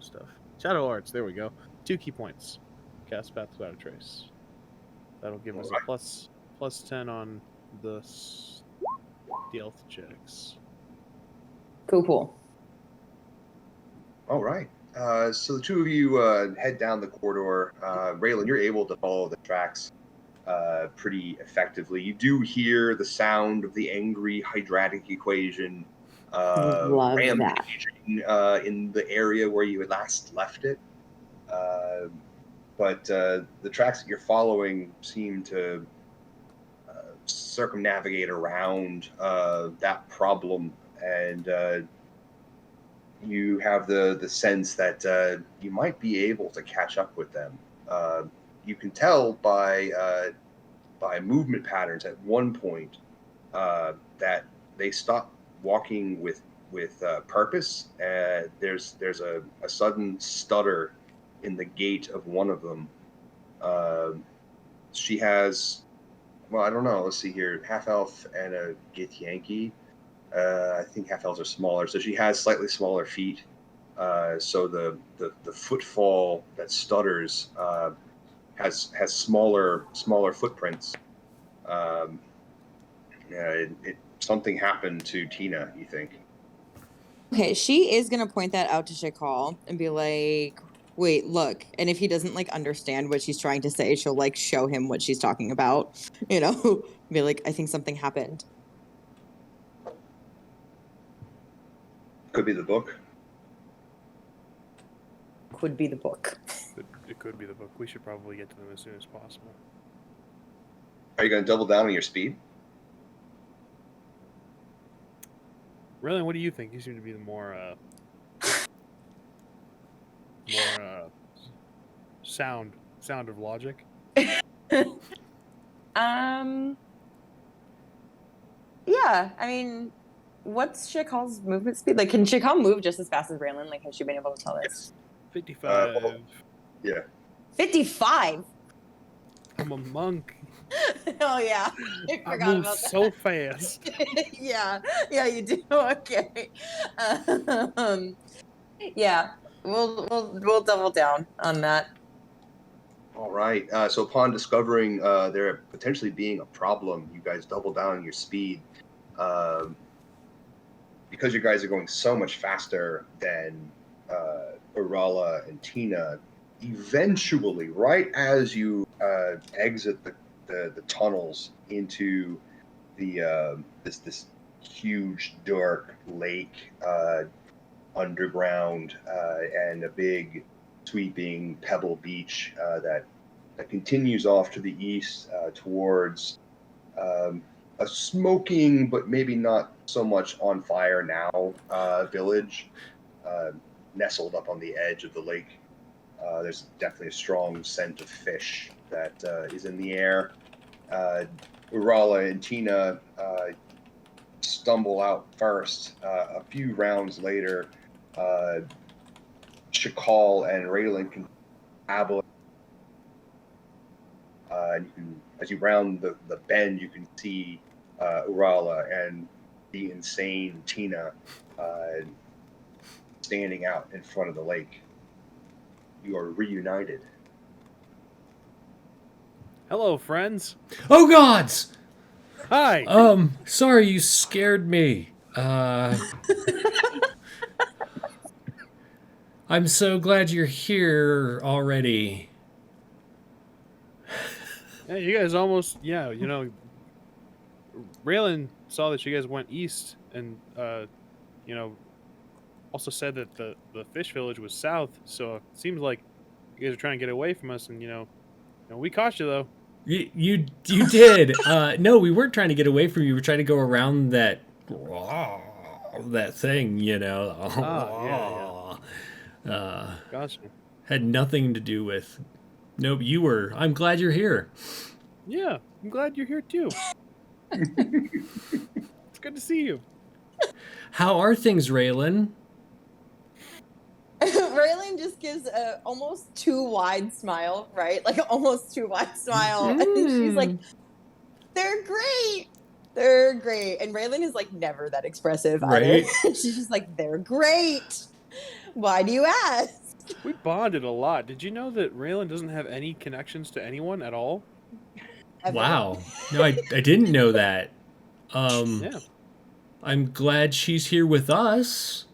stuff. Shadow Arts. There we go. 2 key points. Cast Path Without a Trace. That'll give us a plus 10 on the stealth checks. Cool. All right. So the two of you head down the corridor. Raylan, you're able to follow the tracks pretty effectively. You do hear the sound of the angry hydratic equation Love rampaging in the area where you had last left it. But the tracks that you're following seem to circumnavigate around that problem, and you have the sense that you might be able to catch up with them. You can tell by by movement patterns at one point that they stop walking with purpose. There's a sudden stutter in the gait of one of them. She has, well, I don't know. Let's see here. Half elf and a Githyanki. I think half elves are smaller, so she has slightly smaller feet. So the footfall that stutters has smaller footprints. Something happened to Tina, you think? Okay, she is gonna point that out to Shakal and be like, "Wait, look." And if he doesn't like understand what she's trying to say, she'll like show him what she's talking about. You know, be like, "I think something happened." Could be the book. Could be the book. It could be the book. We should probably get to them as soon as possible. Are you going to double down on your speed? Really, what do you think? You seem to be the more sound of logic. Yeah, I mean, what's Shakal's movement speed? Like, can Shakal move just as fast as Raylan? Like, has she been able to tell us? 55. Yeah. 55? I'm a monk. Oh, yeah. I I forgot move about that. so fast. Yeah, you do. Okay. Yeah, we'll double down on that. All right. So upon discovering there potentially being a problem, you guys double down on your speed. Because you guys are going so much faster than Urala and Tina, eventually, right as you exit the tunnels into the this huge dark lake underground and a big sweeping pebble beach that continues off to the east towards a smoking but maybe not so much on fire now village nestled up on the edge of the lake. There's definitely a strong scent of fish that is in the air. Urala and Tina stumble out first. A few rounds later, Shakal and Raylan can travel. As you round the bend, you can see Urala and the insane Tina standing out in front of the lake. You are reunited. Hello, friends. Oh gods! Hi. Sorry, you scared me. I'm so glad you're here already. Yeah, you guys almost. Yeah, you know, Raylan saw that you guys went east, and you know, also said that the fish village was south. So it seems like you guys are trying to get away from us, and you know we caught you though. You did. No, we weren't trying to get away from you. We were trying to go around that thing, you know. Gotcha. Had nothing to do with. Nope, you were. I'm glad you're here. Yeah, I'm glad you're here too. It's good to see you. How are things, Raylan? Raylan just gives a almost too wide smile, right? Like almost too wide smile. And then she's like, "They're great. They're great." And Raylan is like never that expressive Right? either. She's just like, "They're great. Why do you ask?" We bonded a lot. Did you know that Raylan doesn't have any connections to anyone at all? Ever. Wow. No, I didn't know that. Yeah. I'm glad she's here with us.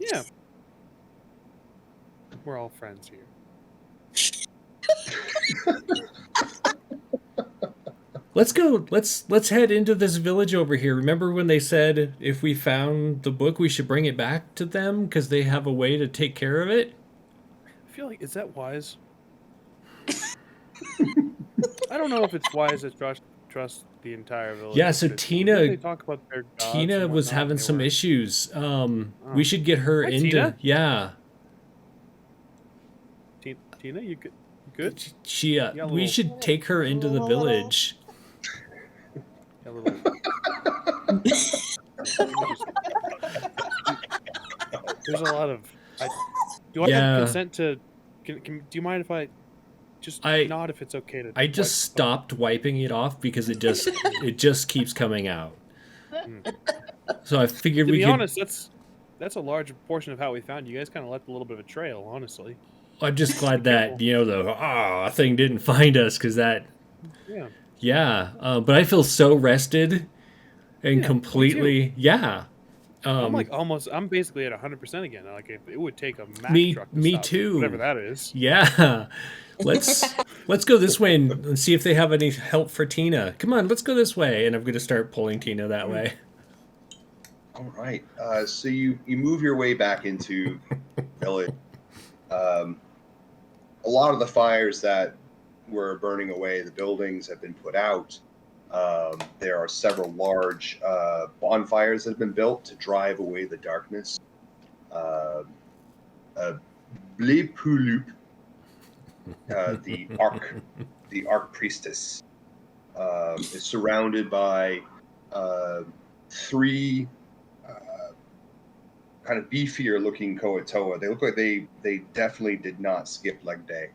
Yeah. We're all friends here. Let's go. Let's head into this village over here. Remember when they said if we found the book, we should bring it back to them because they have a way to take care of it? I feel like, is that wise? I don't know if it's wise to trust the entire village. Yeah, so Didn't Tina they talk about their gods Tina and was whatnot, having and they some were- issues. We should get her Hi, into Tina. yeah. Tina, you good? You good? She got a we little- should take her into the little- village. A little. There's a lot of. Do I have consent to? Do you mind if I just nod if it's okay to? I just stopped wiping it off because it just keeps coming out. So I figured to we be could. honest, that's a large portion of how we found you guys. Kind of left a little bit of a trail, honestly. I'm just glad that the thing didn't find us because that. Yeah. Yeah, but I feel so rested and Yeah, completely. Yeah. I'm like I'm basically at 100% again. Like it would take a Mack truck to Me stop too. whatever that is. Yeah. Let's go this way and see if they have any help for Tina. Come on, let's go this way, and I'm going to start pulling Tina that way. All right. So you move your way back into village. A lot of the fires that were burning away the buildings have been put out. There are several large bonfires that have been built to drive away the darkness. Blipulup, the Arc Priestess, is surrounded by three kind of beefier looking Koatoa. They look like they definitely did not skip leg day.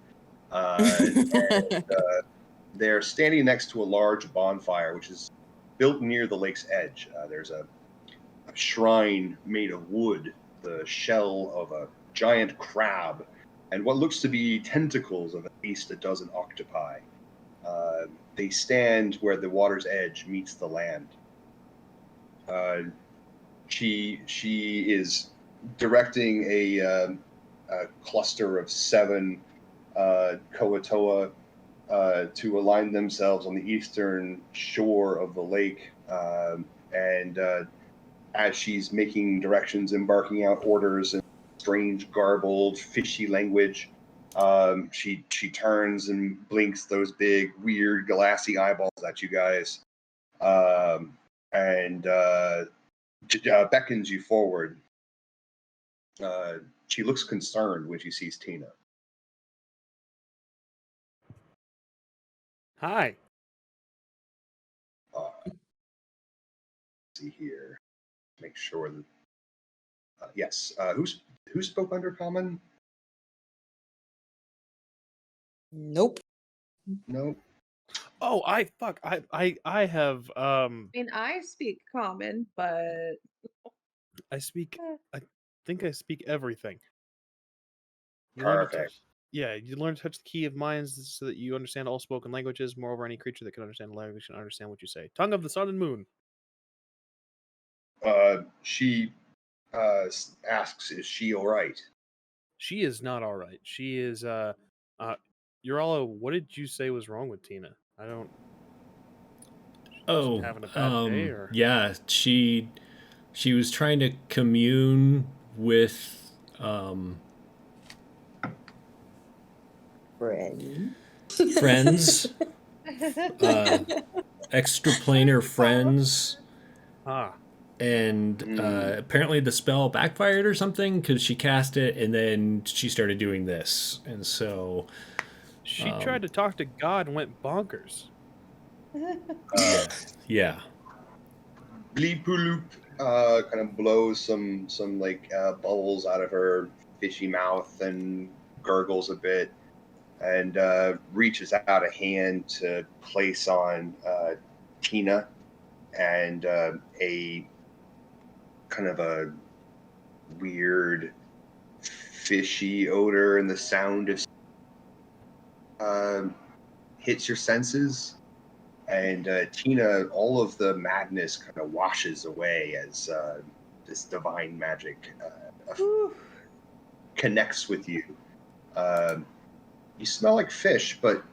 They're standing next to a large bonfire, which is built near the lake's edge. There's a shrine made of wood, the shell of a giant crab, and what looks to be tentacles of at least a dozen octopi. They stand where the water's edge meets the land. She is directing a cluster of 7 Koatoa to align themselves on the eastern shore of the lake. And as she's making directions and barking out orders in strange, garbled, fishy language, she turns and blinks those big, weird, glassy eyeballs at you guys, and beckons you forward. She looks concerned when she sees Tina. Hi. See here, make sure that yes. Who spoke Undercommon? Nope. No. Oh, I have I mean, I speak common, but I think I speak everything. Perfect. You learn to touch the key of minds so that you understand all spoken languages. Moreover, any creature that can understand the language can understand what you say. Tongue of the sun and moon. She asks, "Is she all right?" She is not all right. She is. Urala, what did you say was wrong with Tina? I don't. Oh, having a bad day, or yeah, she was trying to commune with friends, extraplanar friends. And apparently the spell backfired or something because she cast it and then she started doing this, and so she tried to talk to God and went bonkers. Yeah. Bleepulup kind of blows some like bubbles out of her fishy mouth and gurgles a bit, and reaches out a hand to place on Tina, and a kind of a weird fishy odor and the sound of hits your senses, and Tina, all of the madness kind of washes away as this divine magic connects with you. You smell like fish, but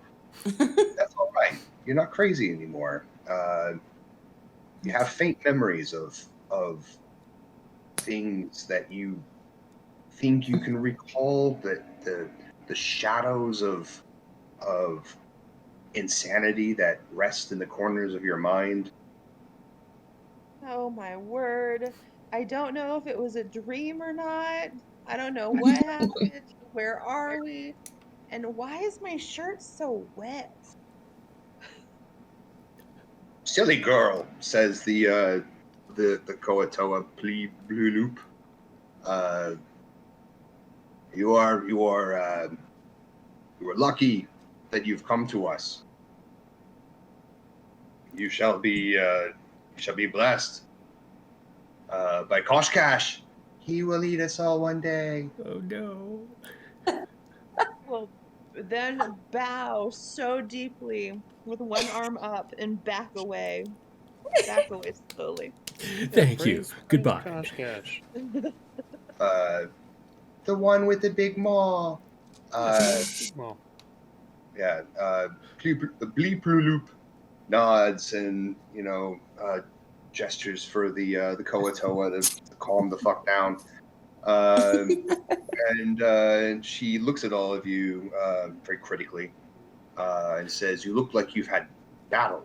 that's all right. You're not crazy anymore. You have faint memories of things that you think you can recall, but the shadows of insanity that rest in the corners of your mind. Oh my word. I don't know if it was a dream or not. I don't know what happened. Where are we? And why is my shirt so wet? Silly girl, says the Koatoa Blue Loop. You are lucky that you've come to us. You shall be blessed by Koshkash. He will eat us all one day. Oh no. Well, then bow so deeply with one arm up and back away. Back away slowly. Thank you. Goodbye. Koshkash. The one with the big maw. Well, Yeah. The Bleep Loop nods and gestures for the Koatoa to calm the fuck down. And she looks at all of you very critically and says, "You look like you've had battle.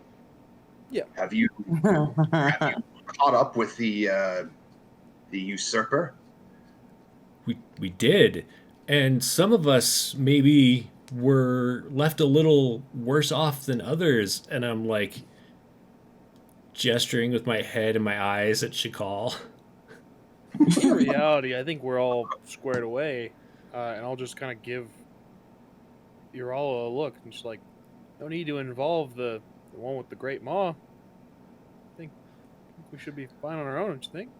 Yeah. Have you caught up with the usurper?" We did. And some of us maybe were left a little worse off than others. And I'm like gesturing with my head and my eyes at Shakal. in reality, I think we're all squared away, and I'll just kind of give you're all a look and just like, no need to involve the one with the great maw. I think we should be fine on our own. Don't you think?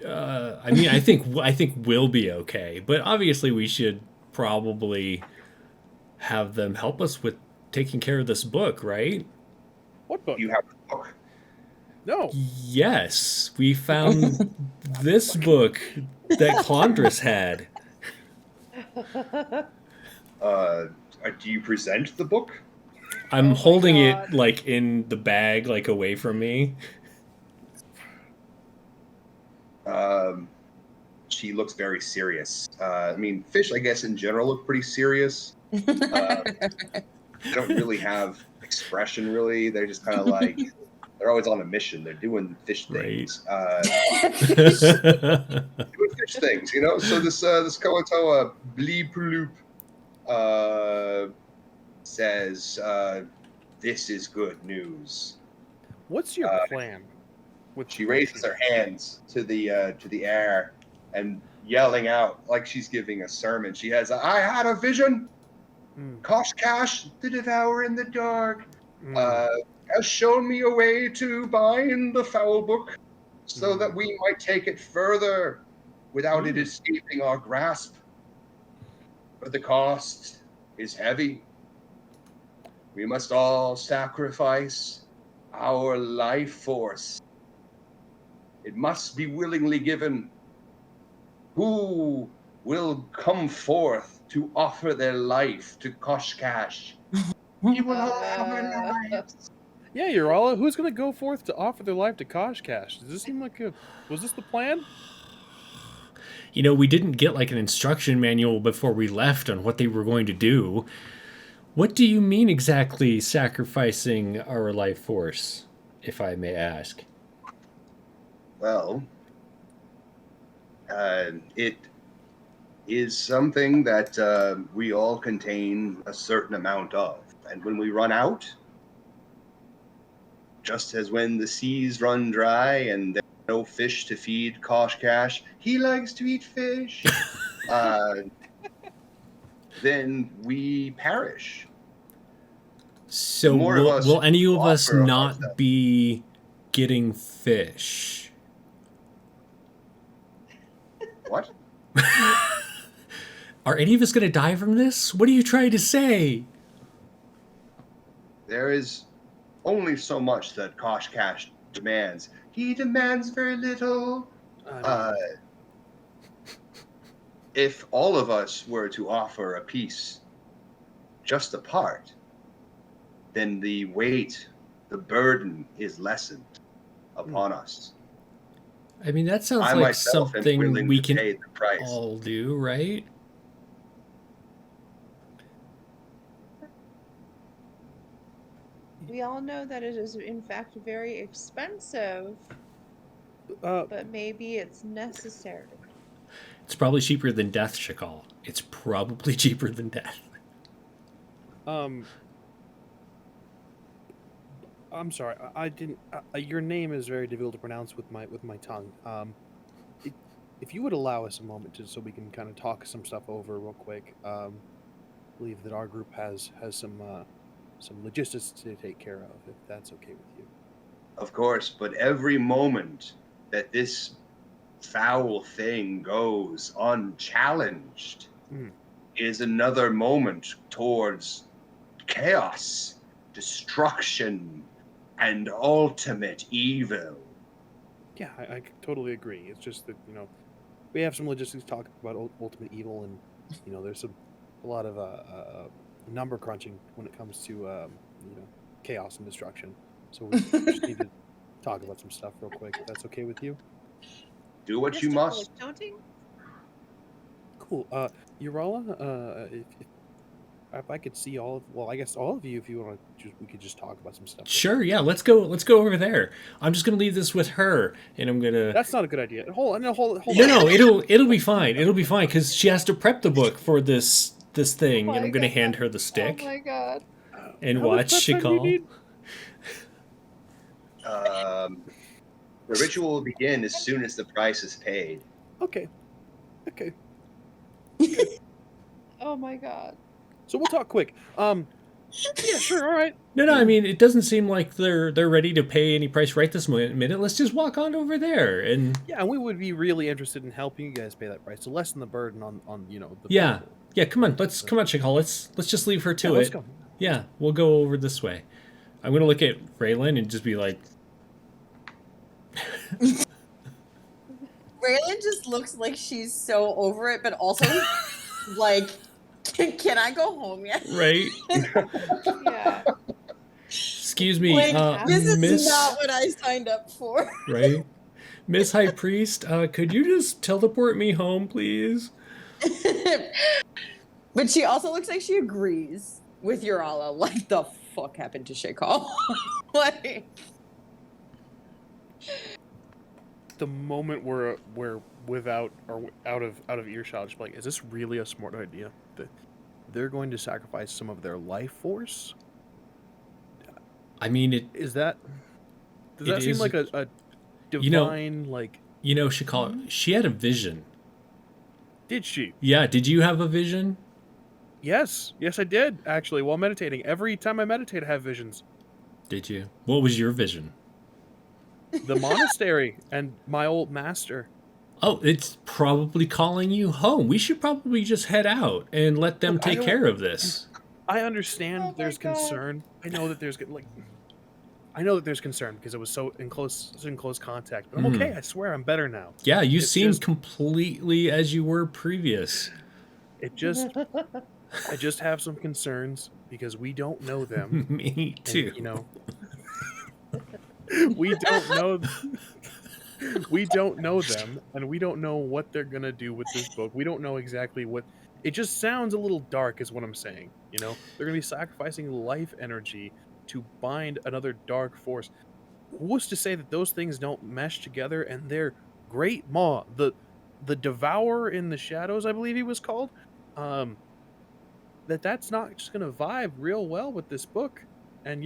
I mean, I think we'll be okay, but obviously we should probably have them help us with taking care of this book, right? What book? You have a book. No. Yes, we found this book that Klondras had. Do you present the book? I'm Oh my holding God. it like in the bag, like away from me. She looks very serious. I mean, fish, I guess, in general look pretty serious. They don't really have expression, really. They're just kind of like, they're always on a mission. They're doing fish things. Doing fish things, you know? So this Koatoa Bleep says, this is good news. What's your plan? She raises her hands to the air and yelling out like she's giving a sermon. She has, "I had a vision. Koshkash, the devourer in the dark, has shown me a way to bind the foul book so that we might take it further without it escaping our grasp. But the cost is heavy. We must all sacrifice our life force. It must be willingly given. Who will come forth to offer their life to Koshkash? He will offer their lives." Yeah, Urala, who's going to go forth to offer their life to Koshkash? Does this seem like was this the plan? You know, we didn't get like an instruction manual before we left on what they were going to do. What do you mean exactly sacrificing our life force, if I may ask? Well, it is something that we all contain a certain amount of. And when we run out, just as when the seas run dry and there's no fish to feed Koshkash, he likes to eat fish, then we perish. So More of us will any of us offer not ourselves. be getting fish? What? Are any of us going to die from this? What are you trying to say? There is only so much that Koshkash demands. He demands very little. If all of us were to offer a piece, just a part, then the weight, the burden is lessened upon us. I mean, that sounds I like myself am something willing we to can pay the price. all do, right? We all know that it is, in fact, very expensive, Uh, but maybe it's necessary. It's probably cheaper than death, Shakal. It's probably cheaper than death. I'm sorry. I didn't. Your name is very difficult to pronounce with my tongue. It, if you would allow us a moment so we can kind of talk some stuff over real quick. I believe that our group has some logistics to take care of. If that's okay with you. Of course, but every moment that this foul thing goes unchallenged is another moment towards chaos, destruction, and ultimate evil. Yeah, I totally agree. It's just that we have some logistics to talk about ultimate evil, and there's a lot of number crunching when it comes to chaos and destruction. So we just need to talk about some stuff real quick. If that's okay with you. Do what you Mr. must. Counting? Cool. Urala, if I could see I guess all of you, if you want to, we could just talk about some stuff. Sure, yeah, let's go over there. I'm just gonna leave this with her, and I'm gonna. That's not a good idea. Hold on. No, it'll be fine. It'll be fine because she has to prep the book for this thing, and I'm gonna hand her the stick. Oh my god. And How watch much prep time do you Shikal. need? The ritual will begin as soon as the price is paid. Okay. Oh my god. So we'll talk quick. Yeah, sure. All right. No, I mean it doesn't seem like they're ready to pay any price right this minute. Let's just walk on over there and. Yeah, and we would be really interested in helping you guys pay that price to lessen the burden on the Yeah. people. Yeah, come on, Shikal. Let's just leave her to Let's it. go. Yeah, we'll go over this way. I'm gonna look at Raylan and just be like. Raylan just looks like she's so over it, but also like, can I go home yet? Right. Yeah. Excuse me, Like, this is Miss. not what I signed up for. Right, Miss High Priest. Could you just teleport me home, please? But she also looks like she agrees with Urala. Like, the fuck happened to Shikal? Like, The moment we're without or out of earshot, just like, is this really a smart idea? That they're going to sacrifice some of their life force? I mean, Does that seem is- like a divine You know- like? Shikal, she had a vision. Did she? Yeah, did you have a vision? Yes, I did actually. While meditating, every time I meditate, I have visions. Did you? What was your vision? The monastery and my old master. Oh, it's probably calling you home. We should probably just head out and let them Look, I take don't- care of this. I understand Oh my there's God. concern. I know that there's I know that there's concern because it was so in close contact. But I'm Mhm. okay. I swear, I'm better now. Yeah, you It's seem just- completely as you were previous. It just I just have some concerns because we don't know them. Me And, too. we don't know. We don't know them, and we don't know what they're gonna do with this book. We don't know exactly what. It just sounds a little dark, is what I'm saying. They're gonna be sacrificing life energy to bind another dark force. Who's to say that those things don't mesh together? And their great maw, the devourer in the shadows, I believe he was called, that's not just gonna vibe real well with this book, and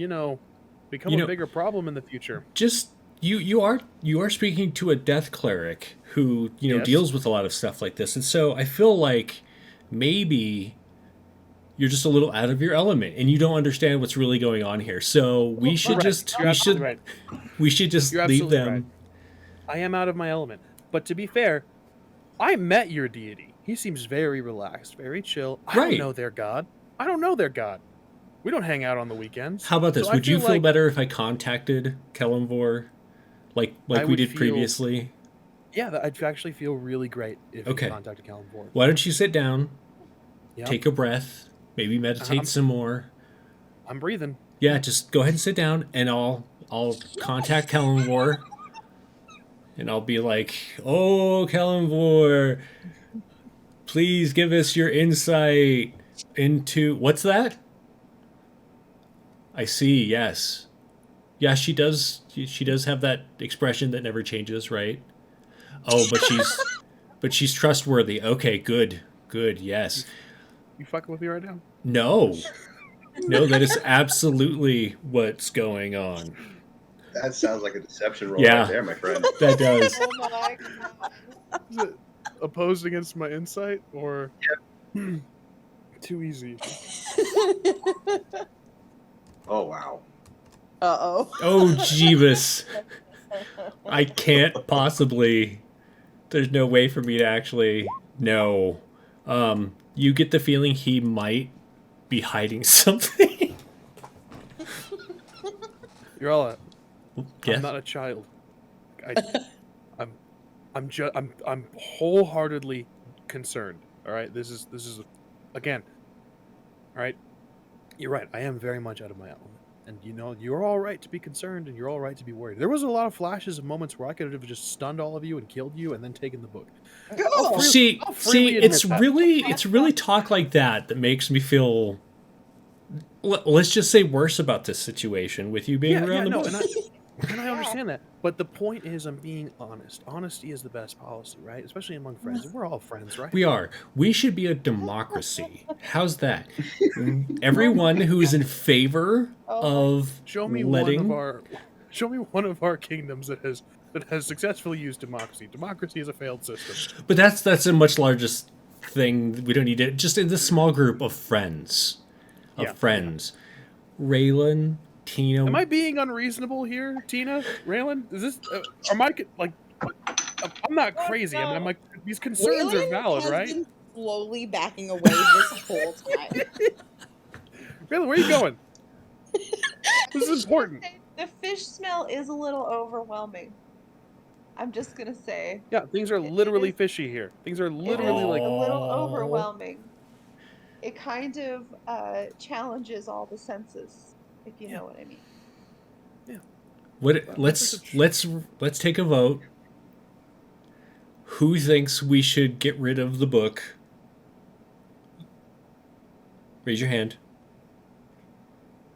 become a bigger problem in the future. Just you are speaking to a death cleric who Yes. deals with a lot of stuff like this, and so I feel like maybe you're just a little out of your element and you don't understand what's really going on here. So we should Correct. just You're absolutely right. we should just You're leave absolutely them. right. I am out of my element. But to be fair, I met your deity. He seems very relaxed, very chill. I Right. don't know their god. We don't hang out on the weekends. How about this? So I Would you feel like- better if I contacted Kelemvor like I we would did feel- previously? Yeah, I'd actually feel really great if Okay. you contacted Kalimvor. Why don't you sit down, Yeah, take a breath, maybe meditate some more. I'm breathing. Yeah, just go ahead and sit down, and I'll contact Kelemvor, and I'll be like, "Oh, Kelemvor, please give us your insight into what's that?" I see. Yes, yeah, she does. She does have that expression that never changes, right? Oh, but she's trustworthy. Okay, good. Yes. You fucking with me right now? No. No, that is absolutely what's going on. That sounds like a deception roll Yeah. right there, my friend. That does. Oh my god. Is it opposed against my insight or too easy? Oh wow. Uh-oh. Oh, Jeebus. I can't possibly. There's no way for me to actually know. You get the feeling he might be hiding something. You're all. Yeah. I'm not a child. I'm wholeheartedly concerned. All right, this is again. All right, you're right. I am very much out of my element, and you're all right to be concerned, and you're all right to be worried. There was a lot of flashes of moments where I could have just stunned all of you and killed you, and then taken the book. Oh, See, I'll freely it's admit that. it's really talk like that makes me feel. Let's just say worse about this situation with you being around the book. And I understand that. But the point is, I'm being honest. Honesty is the best policy, right? Especially among friends. We're all friends, right? We are. We should be a democracy. How's that? Everyone who is in favor of Show me letting. one of our kingdoms that has successfully used democracy. Democracy is a failed system. But that's a much larger thing. We don't need it. Just in this small group of friends. Raylan, Tina. Am I being unreasonable here, Tina? Raylan? Is this? Am I like? I'm not crazy. I mean, I'm like, these concerns are Raylan valid, has right? been slowly backing away this whole time. Raylan, where are you going? This is important. The fish smell is a little overwhelming. I'm just gonna say. Yeah, things are literally fishy here. Things are literally like. A little overwhelming. It kind of challenges all the senses, if you know what I mean. Yeah. Let's take a vote. Who thinks we should get rid of the book? Raise your hand.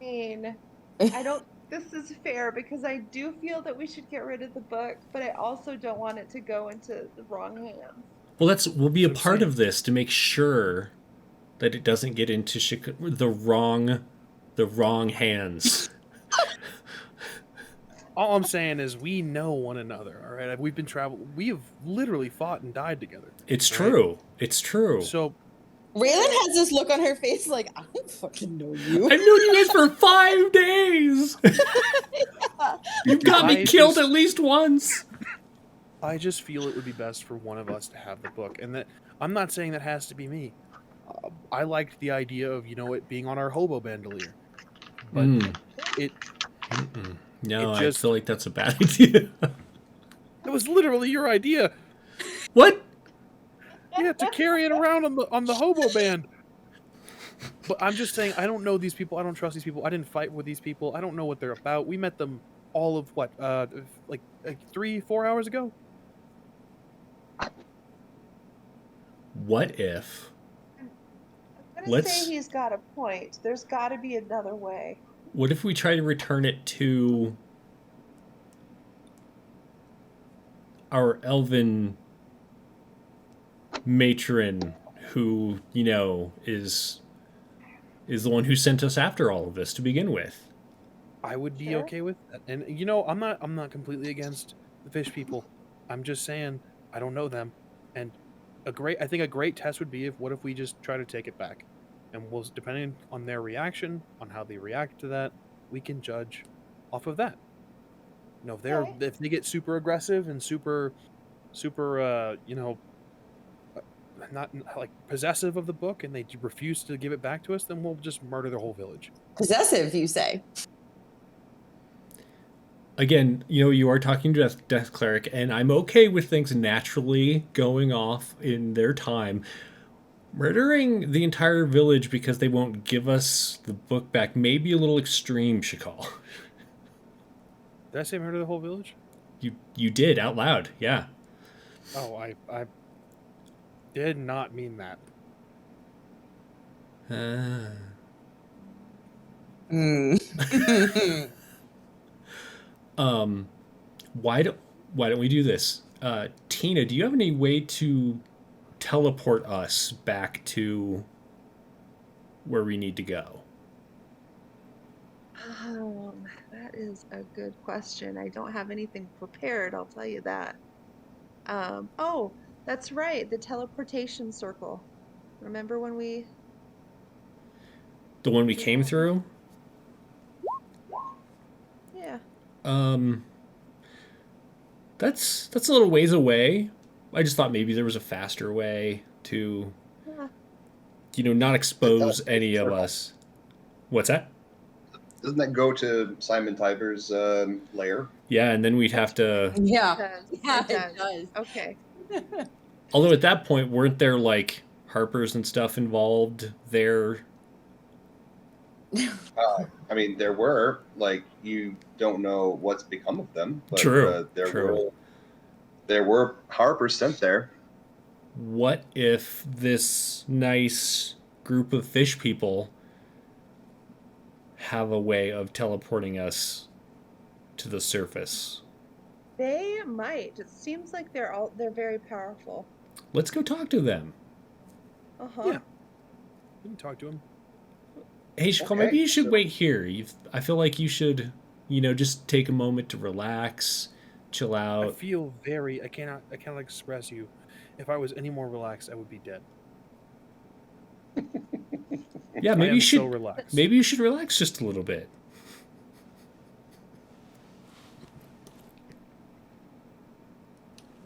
I mean, I don't. This is fair because I do feel that we should get rid of the book, but I also don't want it to go into the wrong hands. Well, we'll be a That's what I'm part saying. of this to make sure that it doesn't get into the wrong hands. All I'm saying is we know one another, all right? We've been we have literally fought and died together. It's right? true. It's true. So Raylan has this look on her face like, I don't fucking know you. I've known you guys for 5 days. You've got me killed at least once. I just feel it would be best for one of us to have the book, and that I'm not saying that has to be me. I liked the idea of it being on our hobo bandolier, but it. No, it I just- feel like that's a bad idea. It was literally your idea. What? Yeah, to carry it around on the hobo band. But I'm just saying, I don't know these people. I don't trust these people. I didn't fight with these people. I don't know what they're about. We met them all of what, like 3-4 hours ago. What if? I'm gonna say he's got a point. There's got to be another way. What if we try to return it to our elven matron, who is the one who sent us after all of this to begin with? I would be Sure. okay with that. And I'm not completely against the fish people. I'm just saying I don't know them. And I think a great test would be what if we just try to take it back? And depending on their reaction, on how they react to that, we can judge off of that. If they get super aggressive and super not like possessive of the book and they refuse to give it back to us, then we'll just murder the whole village. Possessive, you say? Again, you are talking to Death Cleric, and I'm okay with things naturally going off in their time. Murdering the entire village because they won't give us the book back may be a little extreme, Shakal. Did I say murder the whole village? You did, out loud, yeah. Oh, I did not mean that. Why don't we do this? Tina, do you have any way to teleport us back to where we need to go? That is a good question. I don't have anything prepared, I'll tell you that. Oh, that's right, the teleportation circle. Remember when we The one we did came that? through? Yeah. That's a little ways away. I just thought maybe there was a faster way to, Yeah. not The expose teleportation any of circle. us. What's that? Doesn't that go to Simon Tiber's lair? Yeah, and then we'd have to. It Yeah. does. Yeah, It it does. does. Okay. Although at that point, weren't there like Harpers and stuff involved there? I mean, there were you don't know what's become of them, but True. there True. were Harpers sent there. What if this nice group of fish people have a way of teleporting us to the surface? They might. It seems like they're very powerful. Let's go talk to them. Uh-huh. Yeah. We can talk to him. Hey, Shakal, Okay, maybe you should so- wait here. I feel like you should, just take a moment to relax, chill I out. feel I cannot express you. If I was any more relaxed, I would be dead. Yeah, I maybe am you should. so relaxed. Maybe you should relax just a little bit.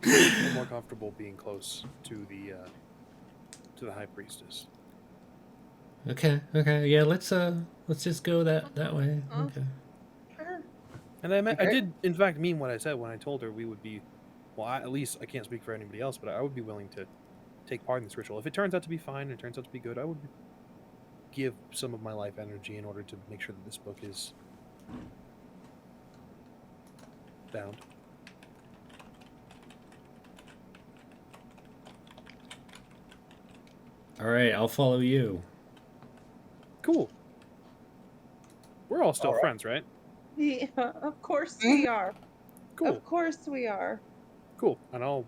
I'm more comfortable being close to the high priestess. Okay. Yeah, let's just go that way. Okay. Sure. And I Okay. did, in fact, mean what I said when I told her we would be. Well, at least I can't speak for anybody else, but I would be willing to take part in this ritual. If it turns out to be fine and it turns out to be good, I would give some of my life energy in order to make sure that this book is bound. All right, I'll follow you. Cool. We're all still All right. friends, right? Yeah, of course we are. Cool. Of course we are. Cool. And I'll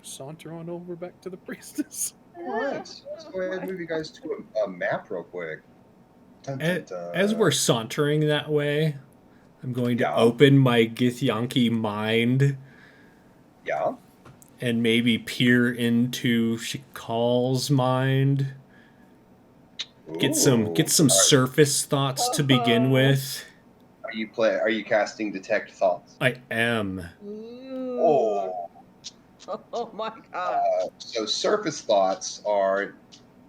saunter on over back to the priestess. All right, let's go ahead and move you guys to a map real quick. Dun, dun, dun. As we're sauntering that way, I'm going to Yeah. open my Githyanki mind Yeah. and maybe peer into Shakal's mind. Get some Ooh. surface thoughts to begin with. Are you casting detect thoughts? I am. Ooh. Oh. Oh my god. So surface thoughts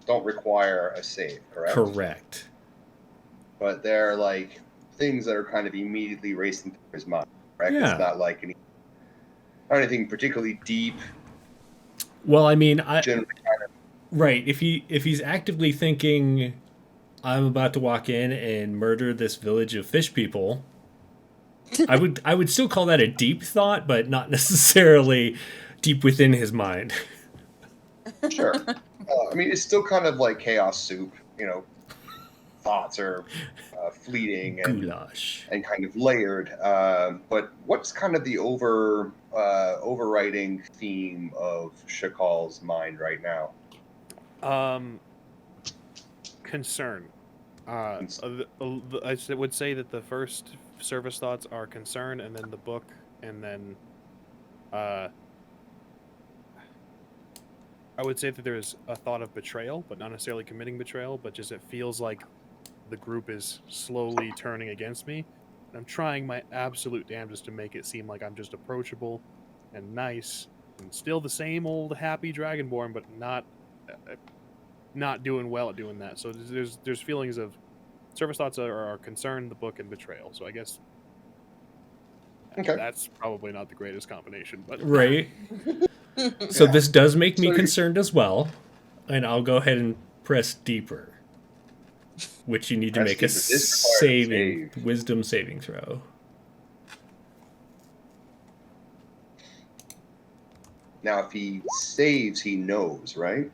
don't require a save, correct? Correct. But they're like things that are kind of immediately racing through his mind, correct? Yeah. It's not like anything particularly deep. Well, I mean, Generally kind of right. If he's actively thinking, I'm about to walk in and murder this village of fish people, I would still call that a deep thought, but not necessarily deep within his mind. sure. I mean, it's still kind of like chaos soup. Thoughts are fleeting Goulash. and kind of layered. But what's kind of the overriding theme of Shakal's mind right now? Concern. I would say that the first service thoughts are concern, and then the book, and then I would say that there's a thought of betrayal, but not necessarily committing betrayal, but just it feels like the group is slowly turning against me. And I'm trying my absolute damnedest to make it seem like I'm just approachable and nice and still the same old happy dragonborn, but not doing well at doing that. So there's feelings of service thoughts are concern, the book, and betrayal. So I guess Okay. that's probably not the greatest combination, but Right. So this does make me So- concerned as well, and I'll go ahead and press deeper, which you need to Press make a deeper. This requires a save. wisdom saving throw. Now, if he saves, he knows, right?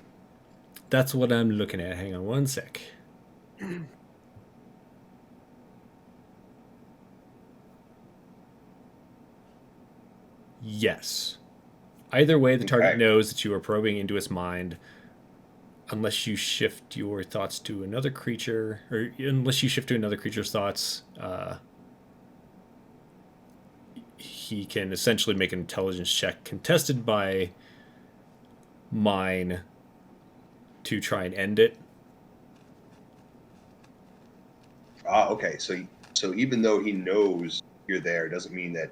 That's what I'm looking at. Hang on one sec. Yes. Either way, the target Okay. knows that you are probing into his mind. unless you shift your thoughts to another creature, or unless you shift to another creature's thoughts, he can essentially make an intelligence check contested by mine to try and end it. Okay. So even though he knows you're there, doesn't mean that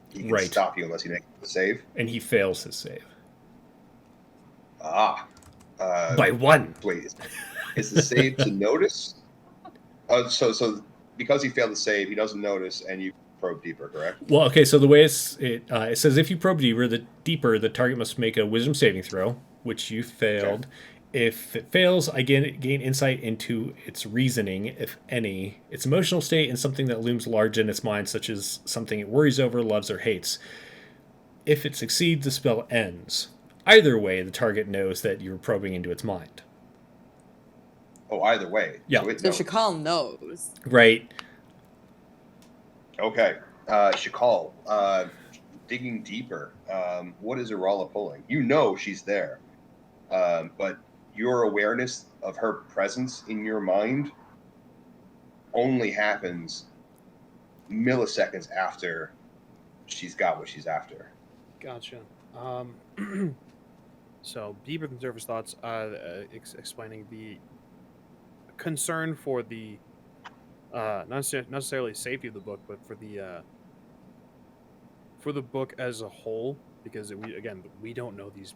he can Right. stop you unless he makes the save. And he fails his save. By 1. Wait, is the save to notice? So because he failed the save, he doesn't notice, and you probe deeper, correct? Well, okay, so the way it says if you probe deeper, the target must make a wisdom saving throw, which you failed. Okay. If it fails, I gain insight into its reasoning, if any, its emotional state, and something that looms large in its mind, such as something it worries over, loves, or hates. If it succeeds, the spell ends. Either way, the target knows that you're probing into its mind. Oh, either way. Yeah. So, So Shakal knows. Right. Okay. Shakal, digging deeper. What is Arala pulling? You know she's there, but your awareness of her presence in your mind only happens milliseconds after she's got what she's after. Gotcha. So deeper than surface thoughts, explaining the concern for the not necessarily safety of the book, but for the book as a whole, because we don't know these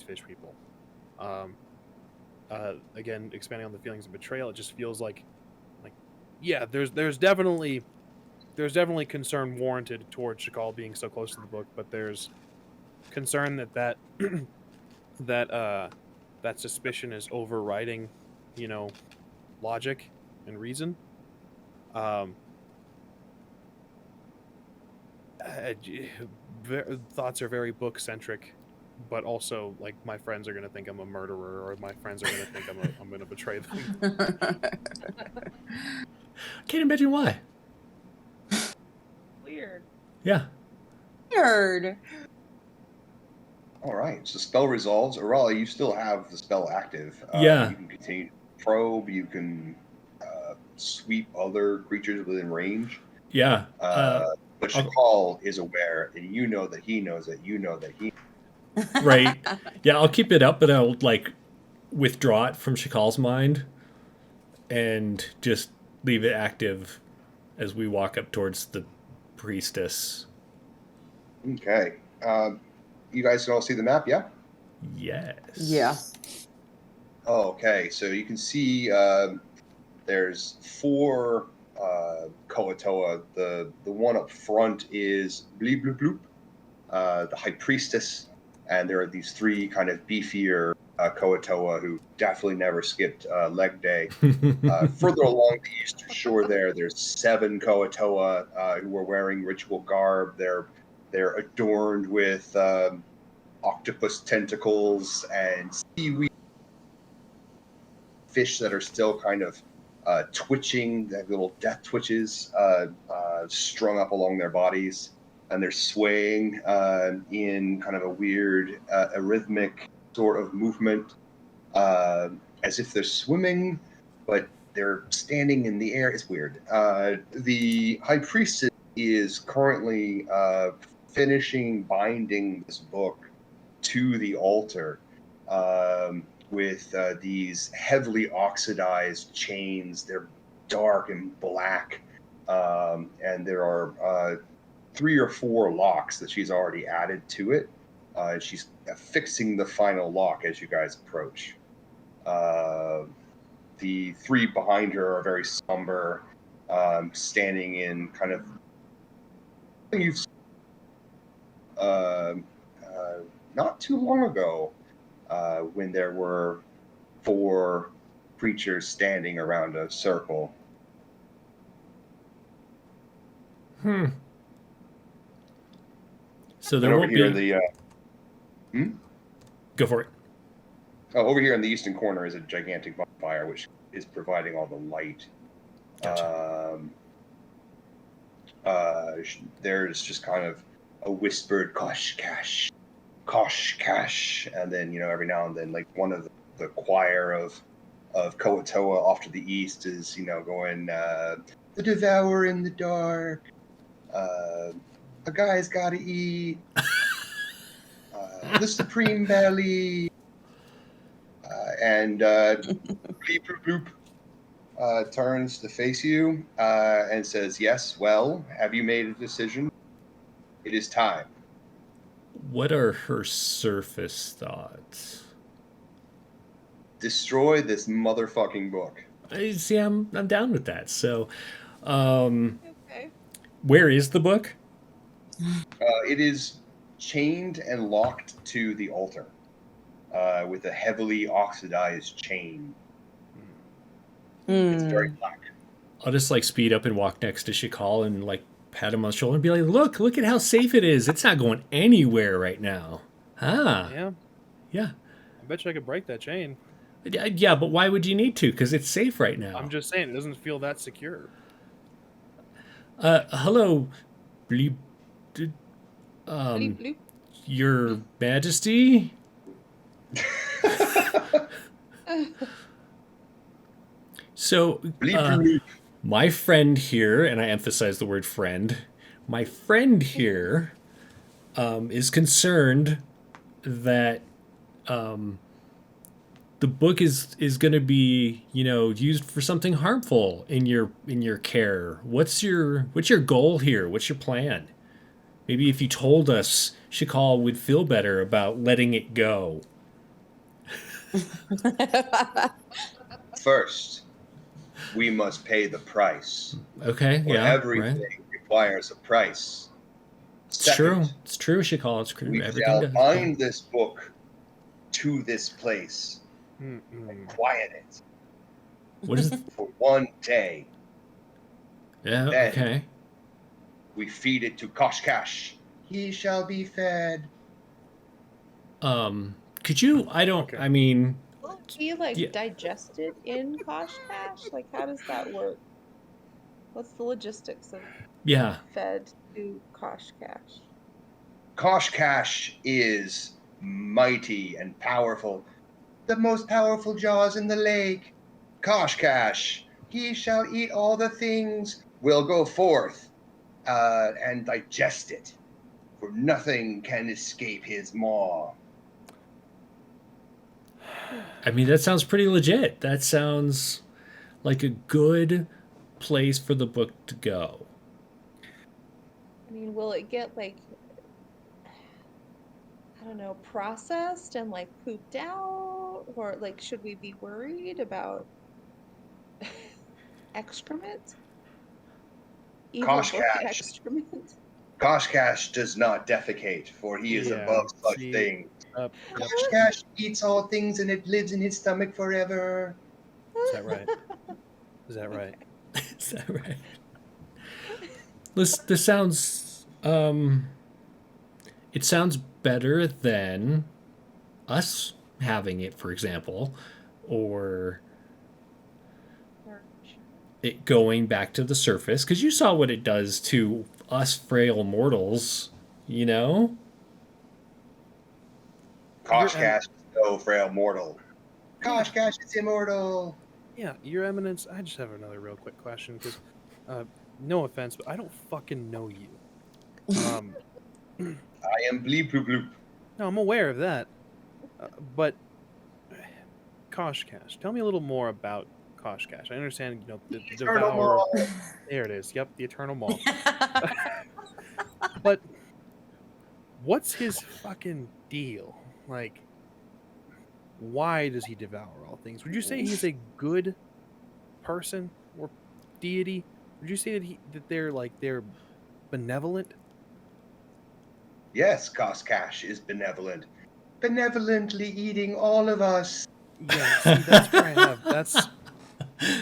fish people. Again, expanding on the feelings of betrayal, it just feels like yeah, there's definitely concern warranted towards Shakal being so close to the book, but there's concern that that suspicion is overriding, logic and reason. Thoughts are very book centric, but also like my friends are gonna think I'm a murderer, or my friends are gonna think I'm gonna betray them. Can't imagine why. Weird. Yeah. Weird. All right. So spell resolves. Arala, you still have the spell active. Yeah. You can continue to probe. You can sweep other creatures within range. Yeah. But Shakal is aware, and you know that he knows that you know that he. Right. Yeah, I'll keep it up, but I'll withdraw it from Shakal's mind and just leave it active as we walk up towards the priestess. Okay. You guys can all see the map, yeah? Yes. Yeah. Oh, okay. So you can see there's 4 Koatoa. The one up front is Bleep Bloop Bloop, the High Priestess, and there are these 3 kind of beefier Koatoa who definitely never skipped leg day. Further along the eastern shore there's 7 Koatoa who are wearing ritual garb. They're adorned with octopus tentacles and seaweed fish that are still kind of twitching, that little death twitches strung up along their bodies. And they're swaying in kind of a weird, arrhythmic sort of movement, as if they're swimming, but they're standing in the air. It's weird. The High Priestess is currently finishing binding this book to the altar with these heavily oxidized chains. They're dark and black, and there are 3 or 4 locks that she's already added to it. She's fixing the final lock as you guys approach. The 3 behind her are very somber, standing in kind of you've not too long ago, when there were 4 creatures standing around a circle. So there over won't here be... Go for it. Oh, over here in the eastern corner is a gigantic bonfire, which is providing all the light. Gotcha. There's just kind of a whispered kosh kash, and then every now and then, like one of the choir of Koatoa off to the east is, going, the Devourer in the dark, a guy's gotta eat, the Supreme Belly, and Bleep Bloop Bloop turns to face you and says, yes, well, have you made a decision? It is time. What are her surface thoughts? Destroy this motherfucking book. I see. I'm down with that. So, Okay. where is the book? It is chained and locked to the altar with a heavily oxidized chain. It's very black. I'll just like speed up and walk next to Shikal and like pat him on the shoulder and be like, look at how safe it is. It's not going anywhere right now. Ah. Yeah. Yeah. I bet you I could break that chain. Yeah, but why would you need to? Because it's safe right now. I'm just saying, it doesn't feel that secure. Hello, bleep, Bleep, bloop. Your Majesty? So, Bleep bloop. my friend here, and I emphasize the word friend, my friend here is concerned that the book is going to be, used for something harmful in your care. What's your goal here? What's your plan? Maybe if you told us, Shikal would feel better about letting it go. First, we must pay the price. Okay, For yeah, everything right. requires a price. It's true. It's true, Shikal. It's true. We Everything shall does. bind this book to this place Mm-mm. and quiet it What is? for one day. Yeah. Then- Okay. We feed it to Koshkash. He shall be fed. Could you? I don't. Okay. I mean, Will it be like Yeah. digested in Koshkash? Like, how does that work? What's the logistics of yeah. fed to Koshkash? Koshkash is mighty and powerful. The most powerful jaws in the lake. Koshkash, he shall eat all the things, will go forth and digest it, for nothing can escape his maw. I mean, that sounds pretty legit. That sounds like a good place for the book to go. I mean, will it get like, I don't know, processed and like pooped out? Or like, should we be worried about excrement? Evil book Koshkash. excrement? Koshkash does not defecate, for he is Yeah, above such see- things. Yep. Koshkash eats all things and it lives in his stomach forever. Is that right? Is that right? Is that right? This sounds. It sounds better than us having it, for example, or it going back to the surface, because you saw what it does to us frail mortals, you know? Koshkash is no frail mortal. Koshkash is immortal. Yeah, Your Eminence, I just have another real quick question, because, no offense, but I don't fucking know you. I am bleep bloop bloop. No, I'm aware of that. But Koshkash, tell me a little more about Koshkash. I understand, the Eternal Devourer. Maw. There it is. Yep, the Eternal Maw. But what's his fucking deal? Like, why does he devour all things? Would you say he's a good person or deity? Would you say that they're benevolent? Yes, Koshkash is benevolent. Benevolently eating all of us. Yeah, see, that's where I have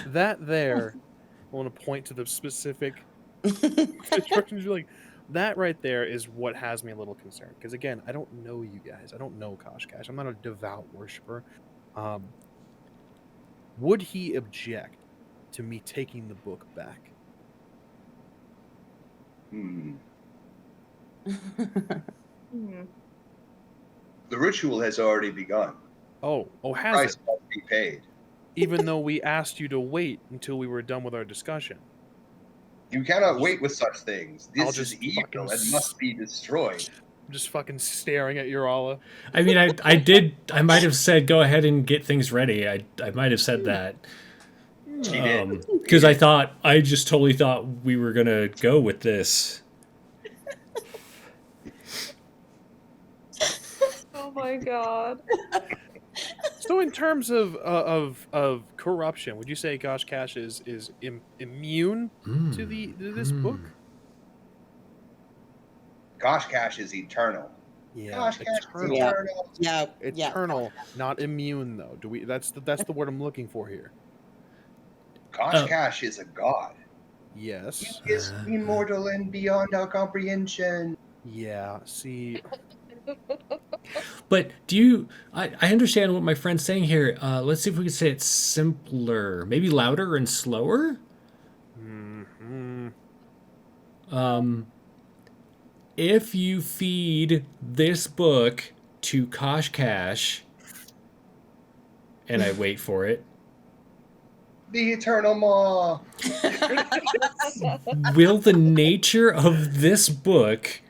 that there. I want to point to the specific instructions. You're like, that right there is what has me a little concerned. Because again, I don't know you guys. I don't know Koshkash. I'm not a devout worshiper. Would he object to me taking the book back? Hmm. The ritual has already begun. Oh, has Price it? must be paid. Even though we asked you to wait until we were done with our discussion. You cannot wait with such things. I'll This is just evil fucking and must be destroyed. I'm just fucking staring at Urala. I mean, I might have said go ahead and get things ready. I might have said that. She did. Because I just totally thought we were going to go with this. Oh my god. So in terms of corruption, would you say Gosh Cash is immune to this book? Gosh Cash is eternal. Yeah, Gosh Cash is eternal. eternal. Yeah. Eternal, not immune though. Do we? That's the word I'm looking for here. Gosh Cash is a god. Yes. He is immortal and beyond our comprehension. Yeah. See. But do you... I understand what my friend's saying here. Let's see if we can say it simpler. Maybe louder and slower? If you feed this book to Kosh Cash, and I wait for it, The eternal maw. will the nature of this book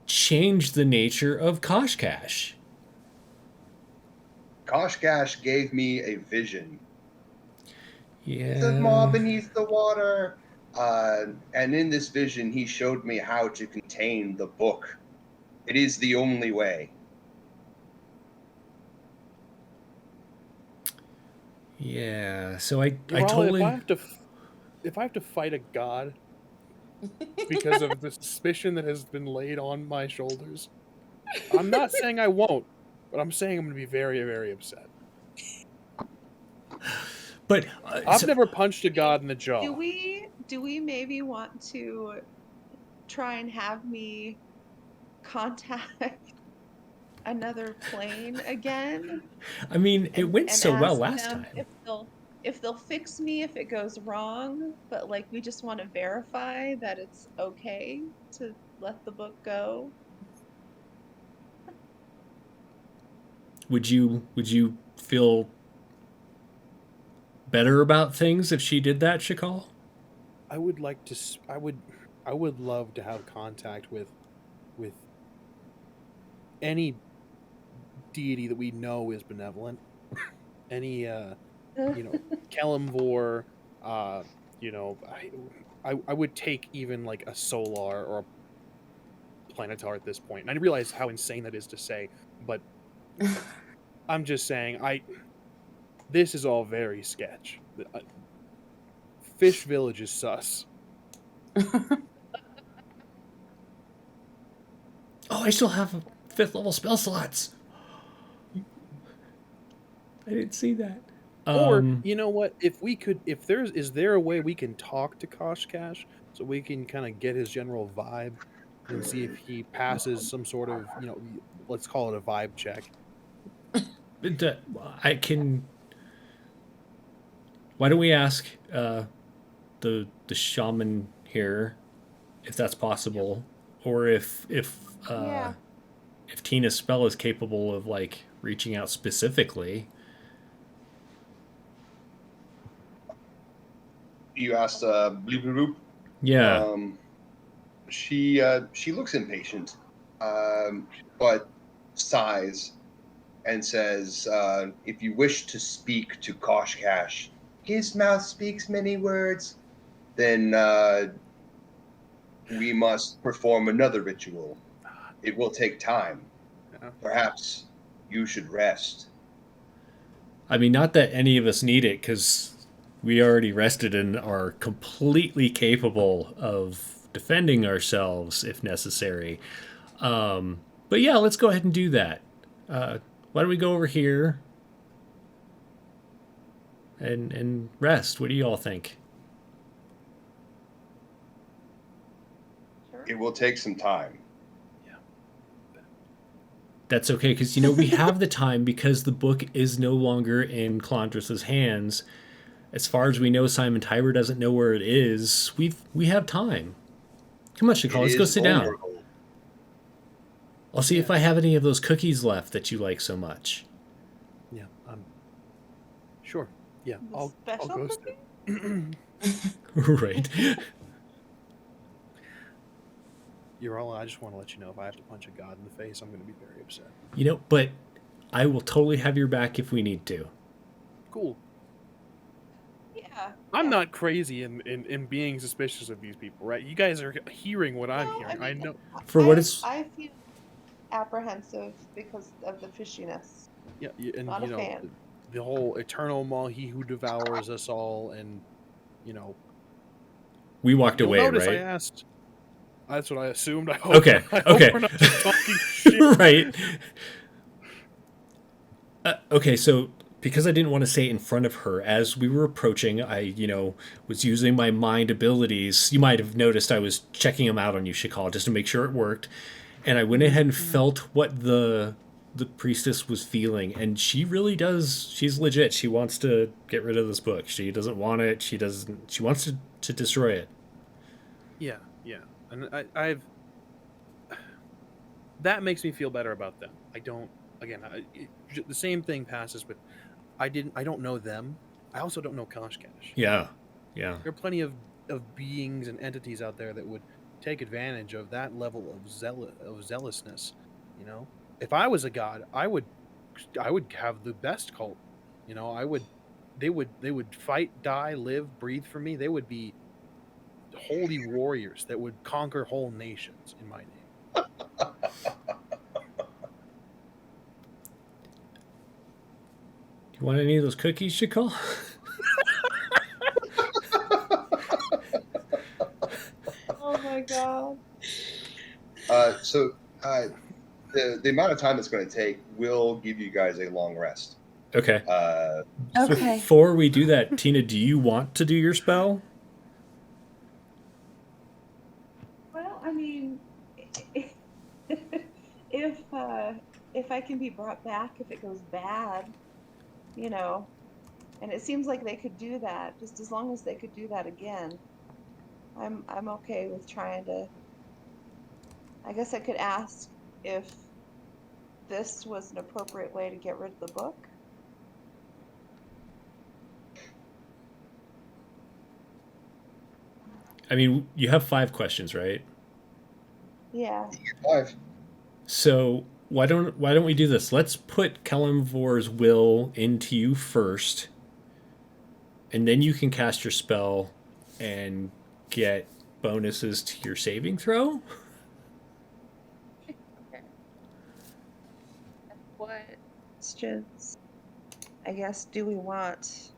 change the nature of Kosh Cash? Gosh Cash gave me a vision. Yeah. The maw beneath the water. And in this vision, he showed me how to contain the book. It is the only way. Yeah. So I Well, totally... if I have to fight a god because of the suspicion that has been laid on my shoulders, I'm not saying I won't, but I'm saying I'm going to be very, very upset. But I've never punched a god in the jaw. Do we maybe want to try and have me contact another plane again? I mean, it went And so well ask last them time. if they'll fix me if it goes wrong, but like we just want to verify that it's okay to let the book go. Would you feel better about things if she did that, Shakal? I would like to. I would love to have contact with any deity that we know is benevolent. Any Kalimvor. I would take even like a Solar or a Planetar at this point. And I realize how insane that is to say, but I'm just saying this is all very sketch. Fish Village is sus. Oh, I still have 5th level spell slots. I didn't see that. Or you know what? Is there a way we can talk to Kosh Cash so we can kind of get his general vibe and see if he passes some sort of let's call it a vibe check. I can. Why don't we ask the shaman here if that's possible, or if Tina's spell is capable of like reaching out specifically. You asked Bloop Bloop Bloop. Yeah. She looks impatient, but sighs and says, if you wish to speak to Kosh Cash, his mouth speaks many words, then we must perform another ritual. It will take time. Yeah. Perhaps you should rest. I mean, not that any of us need it, because we already rested and are completely capable of defending ourselves if necessary. But yeah, let's go ahead and do that. Why don't we go over here and rest? What do you all think? Sure. It will take some time. That's okay, because we have the time because the book is no longer in Klondras' hands. As far as we know, Simon Tiber doesn't know where it is. We have time. Come on, Shakal, let's go sit down. I'll see if I have any of those cookies left that you like so much. Yeah, The I'll special go cookie? Right. You're all. I just want to let you know if I have to punch a god in the face, I'm going to be very upset. But I will totally have your back if we need to. Cool. Yeah. I'm not crazy in being suspicious of these people, right? You guys are hearing what I'm No, hearing. I know. For what it's I feel apprehensive because of the fishiness. Yeah, and Not a fan. the whole eternal maw, he who devours us all, and we walked you'll away, notice right? I asked. That's what I assumed. I hope. Okay. I hope Okay. we're not just talking shit. Right. Okay, so because I didn't want to say it in front of her, as we were approaching, I, was using my mind abilities. You might have noticed I was checking them out on you, Shakal, just to make sure it worked. And I went ahead and felt what the priestess was feeling, and she really does. She's legit. She wants to get rid of this book. She doesn't want it. She wants to destroy it. Yeah, and I've that makes me feel better about them. I don't. Again, the same thing passes, but I don't know them. I also don't know Koshkash. Yeah. There are plenty of beings and entities out there that would take advantage of that level of zealousness. If I was a god, I would have the best cult. They would fight, die, live, breathe for me. They would be holy warriors that would conquer whole nations in my name. You want any of those cookies, Shakal? Oh my god. So the amount of time it's going to take will give you guys a long rest. Okay. Okay. Before we do that, Tina, do you want to do your spell? Well, I mean, if I can be brought back if it goes bad, and it seems like they could do that. Just as long as they could do that again, I'm okay with trying to. I guess I could ask if this was an appropriate way to get rid of the book. I mean, you have 5 questions, right? Yeah. 5. So why don't we do this? Let's put Kalimvor's will into you first, and then you can cast your spell and get bonuses to your saving throw. Okay. What questions, I guess, do we want?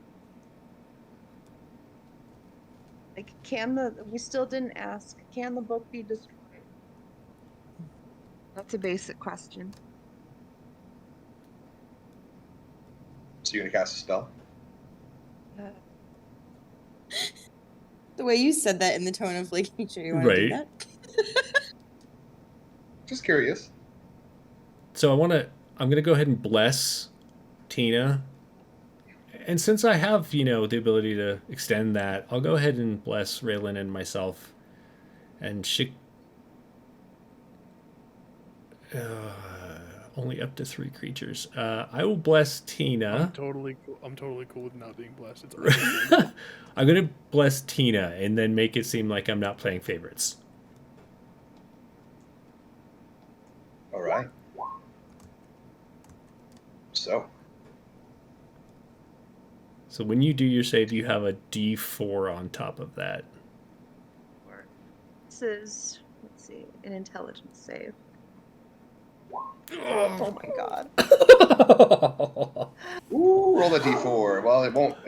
Like, we still didn't ask, can the book be destroyed? That's a basic question. So you're going to cast a spell? The way you said that in the tone of like, sure you want to do Right. that? Just curious. So I'm gonna go ahead and bless Tina. And since I have, the ability to extend that, I'll go ahead and bless Raylan and myself. And only up to 3 creatures. I will bless Tina. I'm totally cool with not being blessed. It's all I'm gonna bless Tina and then make it seem like I'm not playing favorites. All right. So when you do your save, you have a D4 on top of that. This is, let's see, an intelligence save. Oh my god. ooh, roll a d4. Well, it won't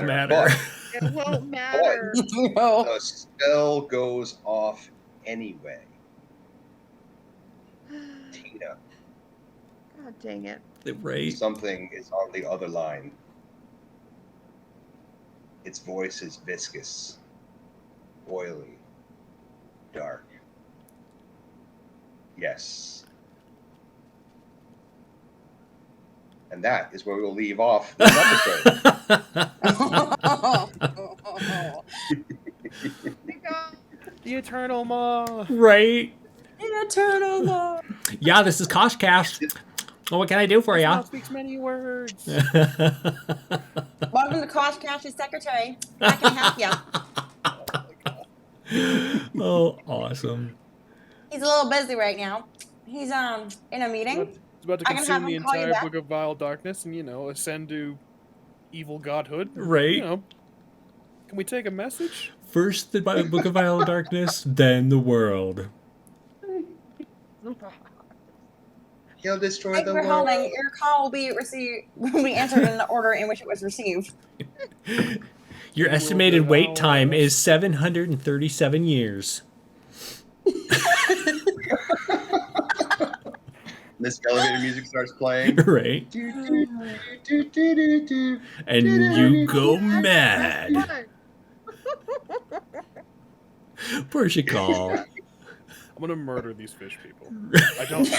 matter. It won't matter. No. The spell goes off anyway. Tina, God dang it. Right. something is on the other line. Its voice is viscous, oily, dark. Yes. And that is where we will leave off this episode. the eternal maw. Right. Eternal love. Yeah, this is Koshkash. Well, what can I do for This ya? mouth speaks many words. Welcome to Kosh Cash's secretary. I can help you. Oh, awesome. He's a little busy right now. He's in a meeting. He's about to I can have consume the him call you entire back. book of vile darkness and, ascend to evil godhood. Right. Can we take a message? First the Book of Vile Darkness, then the world. He'll destroy Thank the you for world. holding. Your call will be answered in the order in which it was received. Your will estimated devour wait time us. is 737 years. This elevator music starts playing. Right. And you go mad. Portugal. I'm gonna murder these fish people. I don't.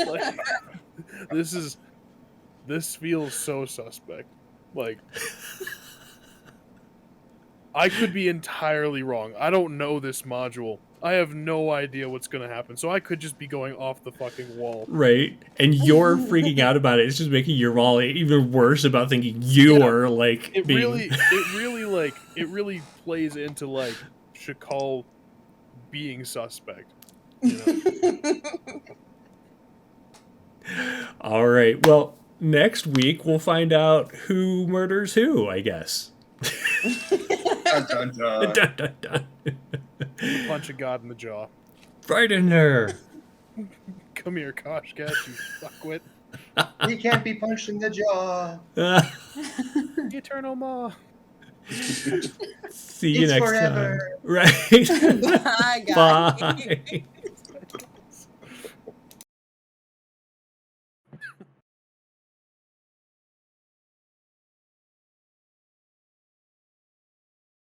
Like, this feels so suspect. Like, I could be entirely wrong. I don't know this module. I have no idea what's gonna happen. So I could just be going off the fucking wall. Right. And you're freaking out about it. It's just making your role even worse about thinking you're It being... really plays into like Shakal being suspect. All right. Well, next week we'll find out who murders who, I guess. Dun, dun, dun. Dun, dun, dun. Punch a god in the jaw. Frighten her. Come here, Koshkat, you fuckwit. He can't be punched in the jaw. Ah, The Eternal Maw. see you It's next forever. time. Right. Bye, guys. Bye.